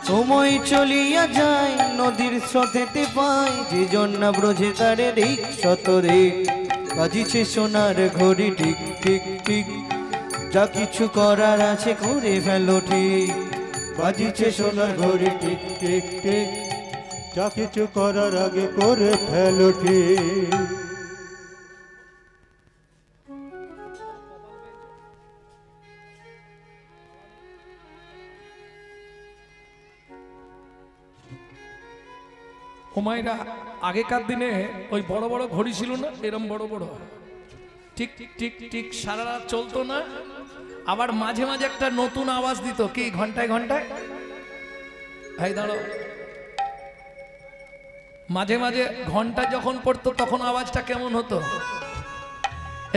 সময় চলিয়া যায় নদীর স্রোতেতে পায়, যে জন না বোঝে তারে ধিক শতধিক। বাজিছে সোনার ঘড়ি টিক টিক টিক, যা কিছু করার আছে করে ফেলো ঠিক। বাজিছে সোনার ঘড়ি টিক টিক টিক, যা কিছু করার আগে করে ফেলো ঠিক। হুমায়রা, আগেকার দিনে ওই বড় বড় ঘড়ি ছিল না, এরম বড় বড়, ঠিক ঠিক ঠিক সারা রাত চলতো না। আবার মাঝে মাঝে একটা নতুন আওয়াজ দিত, কি ঘন্টায় ঘন্টায়। ভাই দাঁড়ো, মাঝে মাঝে ঘন্টা যখন পড়তো তখন আওয়াজটা কেমন হতো?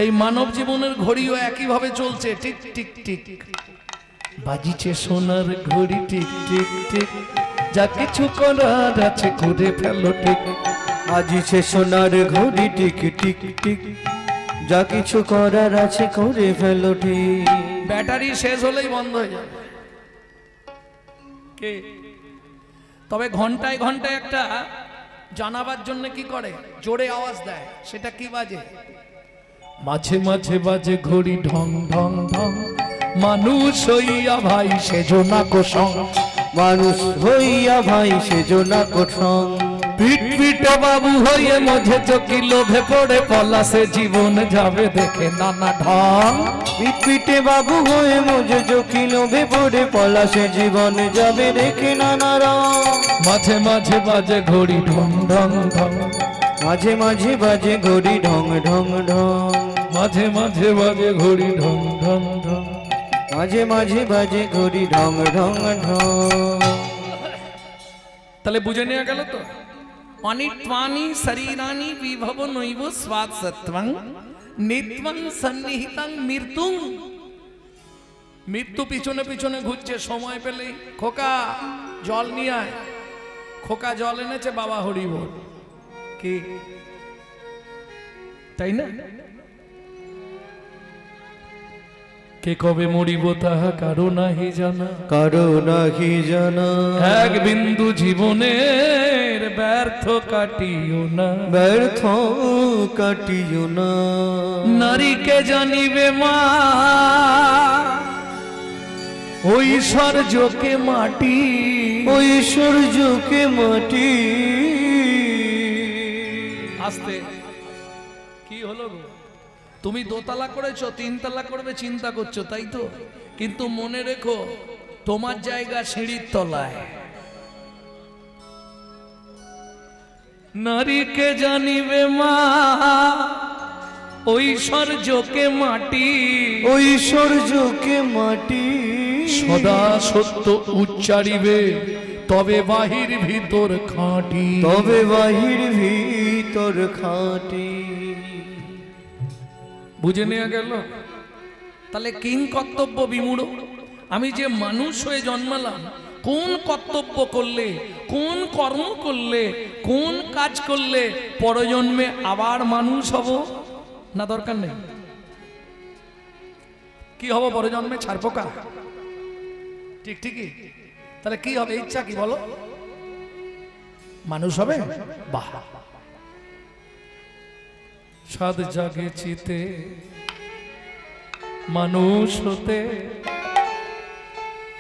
এই মানব জীবনের ঘড়িও একইভাবে চলছে, টিক টিক টিক বাজিছে সোনার ঘড়ি, টিক টিক টিক যা কিছু করার আছে করে ফেলো ঠিক। বাজিছে সোনার ঘড়ি, টিক টিক টিক যা কিছু করার আছে করে ফেলো ঠিক। ব্যাটারি শেষ হলেই বন্ধ হয়ে যাবে। কে? তবে ঘন্টায় ঘন্টায় একটা জানাবার জন্য কি করে, জোরে আওয়াজ দেয়। সেটা কি বাজে? মাঝে মাঝে বাজে ঘড়ি ঢং ঢং ঢং, মানুষ হইয়া ভাই সেজো না কোসং। মানুষ হইয়া ভাই সেজো না কোসং। পিট পিটে বাবু হয়ে মঝে চকি লোভে পড়ে পলাশে জীবন যাবে দেখে নানা ঢং। পিট পিটে বাবু হয়ে মজে চকি লোভে পড়ে পলাশে জীবন যাবে দেখে নানা রং। মাঝে মাঝে বাজে ঘড়ি ঢং ঢং ঢং, মাঝে মাঝে বাজে ঘড়ি ঢং ঢং ঢং। মাঝে মাঝে বাজে ঘড়ি ঢং ঢং ঢং। মাঝে মাঝে বাজে ঘড়ি ঢং ঢং ঢং। তাহলে বুঝে নেওয়া গেল তো? অনিত্বানি শরীরানি বিভব নৈব স্বাদ সত্বং নিত্যং সন্নিহিতং মৃত্যুং। মৃত্যু পিছনে পিছনে ঘুরছে, সময় পেলেই খোকা জল নিয়ে আয়। খোকা জল এনেছে, বাবা হরি বল। কি তাই না? কে কবে মরিব তাহা কারো নাহি জানা, কারো নাহি জানা। এক বিন্দু জীবনের ব্যর্থ কাটিও না, ব্যর্থ কাটিও না। নারীকে জানিবে মা ঐশ্বর্যকে মাটি, ঐশ্বর্যকে মাটি। আস্তে কি হলো গো? তুমি দোতলা করেছো, তিনতলা করবে চিন্তা করছো, তাই তো? কিন্তু মনে রেখো তোমার জায়গা সিঁড়ির তলায়। নারীকে জানিবে মা ঐশ্বর্যকে মাটি, ঐশ্বর্যকে মাটি। সদা সত্য উচ্চারিবে তবে বাহির ভিতর খাঁটি, তবে বাহির ভিতর খাঁটি। বুঝে নেওয়া গেল? তাহলে কিং কর্তব্য বিমূঢ়। আমি যে মানুষ হয়ে জন্মালাম, কোন কর্তব্য করলে, কোন কর্ম করলে, কোন কাজ করলে পরজন্মে আবার মানুষ হব? না দরকার নেই? কি হব পরজন্মে? ছারপোকা? ঠিক ঠিকই। তাহলে কি হবে? ইচ্ছা কি বলো? মানুষ হবে? বাহ, সাদ জাগে চিতে মানুষ হতে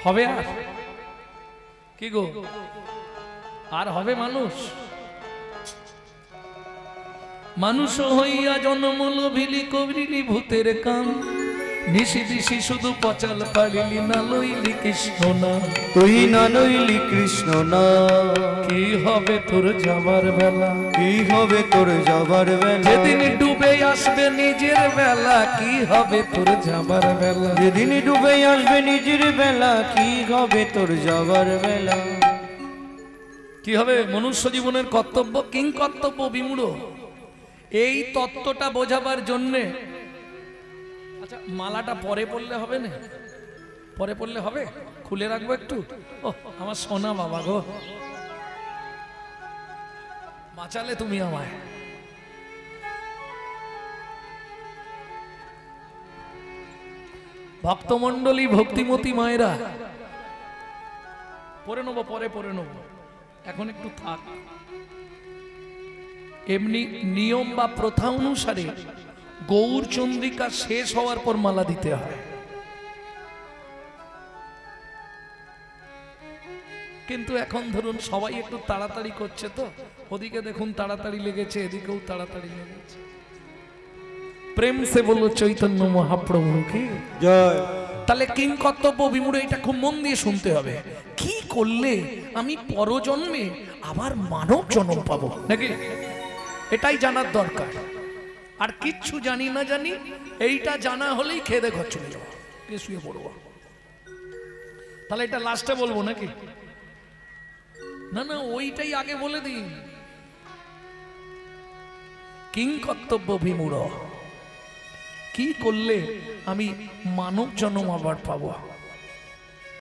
হবে। আর কি গো, আর হবে মানুষ? মানুষ হইয়া জন্ম লোভিলি করিলি ভূতের কাম, নিশি দিশি শুধু পচাল পালিলি না লইলি কৃষ্ণ না। তুই না লইলি কৃষ্ণ না। কি হবে তোর যাবার বেলা? কি হবে তোর যাবার বেলা? যেদিন ডুবে আসবে নিজের বেলা, কি হবে তোর যাবার বেলা? যেদিন ডুবে আসবে নিজের বেলা, কি হবে তোর যাবার বেলা? কি হবে? মনুষ্য জীবনের কর্তব্য কিং কর্তব্য বিমূঢ়। এই তত্ত্বটা বোঝাবার জন্যে, আচ্ছা মালাটা পরে পড়লে হবে না? পরে পড়লে হবে? খুলে রাখবো একটু? ও আমার সোনা বাবা গো, বাঁচালে তুমি আমায়। ভক্তমণ্ডলী, ভক্তিমতী মায়েরা, পরে নেবো, পরে পরে নেবো, এখন একটু থাক। এমনি নিয়ম বা প্রথা অনুসারে গৌর চন্দ্রিকা শেষ হওয়ার পর মালা দিতে হয়। কিন্তু এখন ধরুন সবাই একটু তাড়াতাড়ি করছে, তো ওদিকে দেখুন তাড়াতাড়ি লেগেছে, এদিকেও তাড়াতাড়ি লেগেছে। প্রেম সে বলো চৈতন্য মহাপ্রভু কি জয়। তাহলে কিং কর্তব্য বিমূঢ়, এটা খুব মন দিয়ে শুনতে হবে। কি করলে আমি পরজন্মে আবার মানব জন্ম পাবো, নাকি? এটাই জানার দরকার। আর কিচ্ছু জানি না জানি, এইটা জানা হলেই খেয়ে ঘর চলে যাবো, কে শুয়ে পড়বো। তাহলে এটা লাস্টে বলবো নাকি? না না, ওইটাই আগে বলে দিন। কিং কর্তব্য বিমূঢ়, কি করলে আমি মানব জন্ম আবার পাবো।